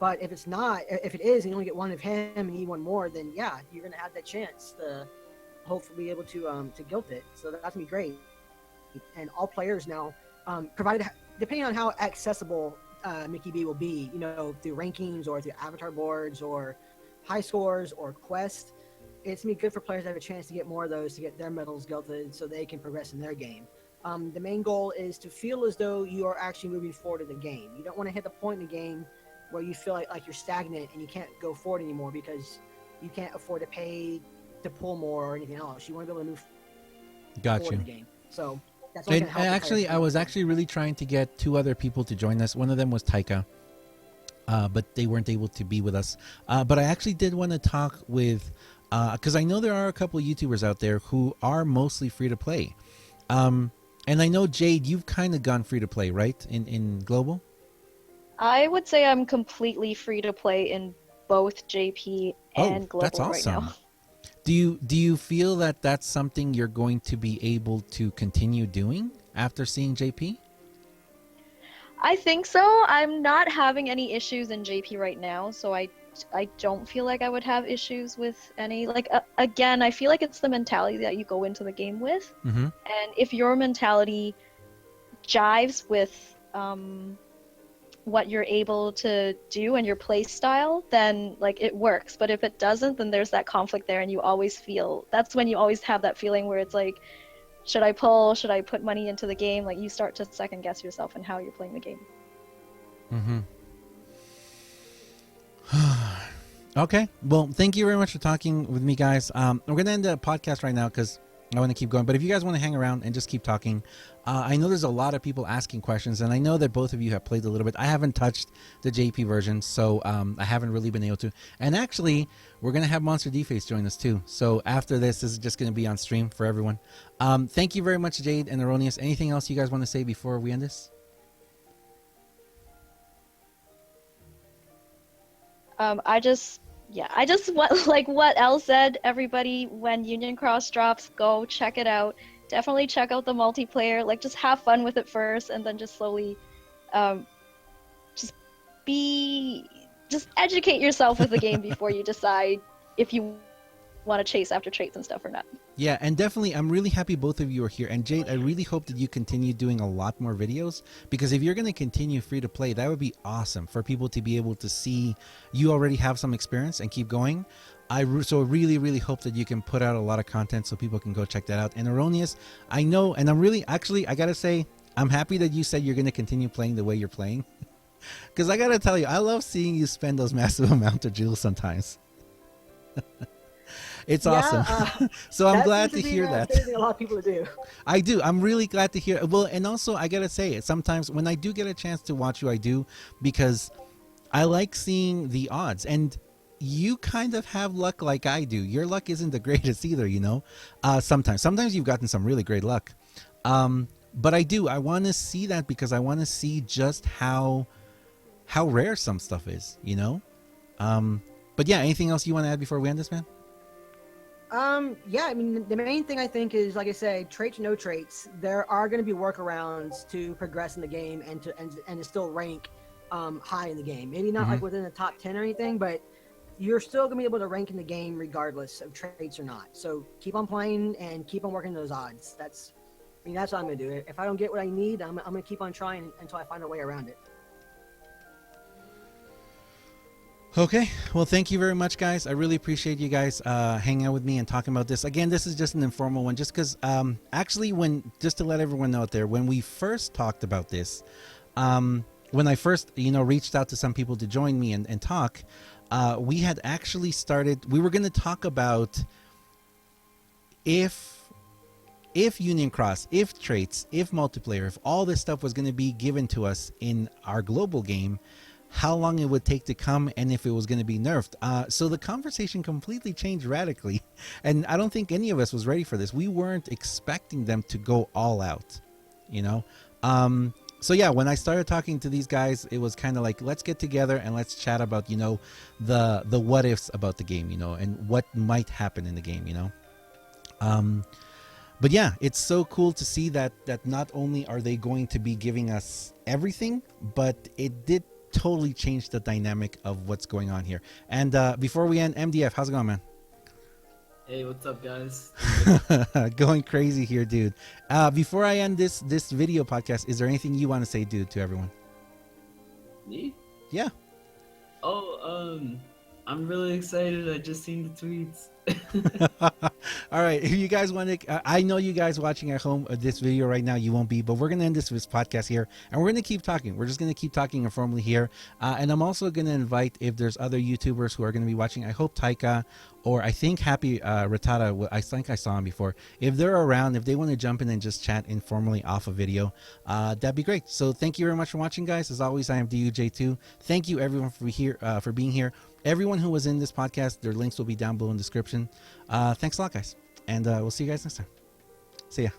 But if it's not, if it is, and you only get one of him and you need one more, then yeah, you're gonna have that chance to hopefully be able to guilt it. So that's gonna be great. And all players now, provided depending on how accessible Mickey B will be, through rankings or through avatar boards or high scores or quests, it's gonna be good for players to have a chance to get more of those to get their medals guilted so they can progress in their game. The main goal is to feel as though you are actually moving forward in the game. You don't want to hit the point in the game where you feel like you're stagnant and you can't go forward anymore because you can't afford to pay to pull more or anything else. You want to be able to move forward in the game. So that's all. And actually, I was actually really trying to get two other people to join us. One of them was Taika, but they weren't able to be with us. But I actually did want to talk with, because I know there are a couple of YouTubers out there who are mostly free to play. And I know, Jade, you've kind of gone free to play, right? In Global? I would say I'm completely free to play in both JP and Global that's awesome. right now. Do you feel that that's something you're going to be able to continue doing after seeing JP? I think so. I'm not having any issues in JP right now, so I don't feel like I would have issues with any. Like again, I feel like it's the mentality that you go into the game with, Mm-hmm. and if your mentality jives with what you're able to do and your play style, then like it works. But if it doesn't, then there's that conflict there, and you always feel that's when you always have that feeling where it's like, should I pull? Should I put money into the game? Like you start to second guess yourself and how you're playing the game. Mm-hmm. Okay. Well, thank you very much for talking with me, guys. We're going to end the podcast right now because I want to keep going. But if you guys want to hang around and just keep talking, I know there's a lot of people asking questions, and I know that both of you have played a little bit. I haven't touched the JP version, so I haven't really been able to. And actually, we're going to have Monster D-Face join us too. So after this is just going to be on stream for everyone. Thank you very much, Jade and Aaronious. Anything else you guys want to say before we end this? I just want, like what Elle said, everybody, when Union Cross drops, go check it out. Definitely check out the multiplayer. Like just have fun with it first, and then just slowly, just educate yourself with the game before you decide if you want to chase after traits and stuff or not. Yeah, and definitely, I'm really happy both of you are here. And Jade, I really hope that you continue doing a lot more videos, because if you're going to continue free to play, that would be awesome for people to be able to see you already have some experience and keep going. So really, really hope that you can put out a lot of content so people can go check that out. And Aaronious, I know, and I'm really, actually, I got to say, I'm happy that you said you're going to continue playing the way you're playing. Because I got to tell you, I love seeing you spend those massive amount of jewels sometimes. It's awesome. So I'm glad to hear that. A lot of people do. I do. I'm really glad to hear. Well, and also I gotta say, sometimes when I do get a chance to watch you, I do, because I like seeing the odds. And you kind of have luck like I do. Your luck isn't the greatest either, you know. Sometimes you've gotten some really great luck. But I do. I want to see that, because I want to see just how rare some stuff is, you know. But yeah, anything else you want to add before we end this, man? Yeah, I mean, the main thing I think is, like I said, traits or no traits, there are going to be workarounds to progress in the game and to still rank high in the game. Maybe not like within the top 10 or anything, but you're still going to be able to rank in the game regardless of traits or not. So keep on playing and keep on working those odds. That's what I'm going to do. If I don't get what I need, I'm going to keep on trying until I find a way around it. Okay, well, thank you very much, guys. I really appreciate you guys hanging out with me and talking about this. Again, this is just an informal one, just because actually, just to let everyone know out there, when we first talked about this, when I first reached out to some people to join me and talk, we had actually we were going to talk about if Union Cross, if traits, if multiplayer, if all this stuff was going to be given to us in our global game, how long it would take to come, and if it was going to be nerfed. So the conversation completely changed radically, and I don't think any of us was ready for this. We weren't expecting them to go all out, you know. So yeah, when I started talking to these guys, it was kind of like, let's get together and let's chat about, the what ifs about the game, and what might happen in the game, But yeah, it's so cool to see that not only are they going to be giving us everything, but it did totally change the dynamic of what's going on here. And before we end, MDF, how's it going, man? Hey, what's up, guys? Going crazy here, dude. Before I end this video podcast, is there anything you want to say, dude, to everyone? Me? Yeah. Oh, I'm really excited. I just seen the tweets. All right, if you guys want to, I know you guys watching at home this video right now, you won't be, but we're going to end this podcast here, and we're going to keep talking. We're just going to keep talking informally here, and I'm also going to invite, if there's other YouTubers who are going to be watching, I hope Taika, or I think Happy Rattata, I think I saw him before, if they're around, if they want to jump in and just chat informally off a video, that'd be great. So thank you very much for watching, guys. As always, I am DUJ2. Thank you everyone for being here. Everyone who was in this podcast, their links will be down below in the description. Thanks a lot, guys. And we'll see you guys next time. See ya.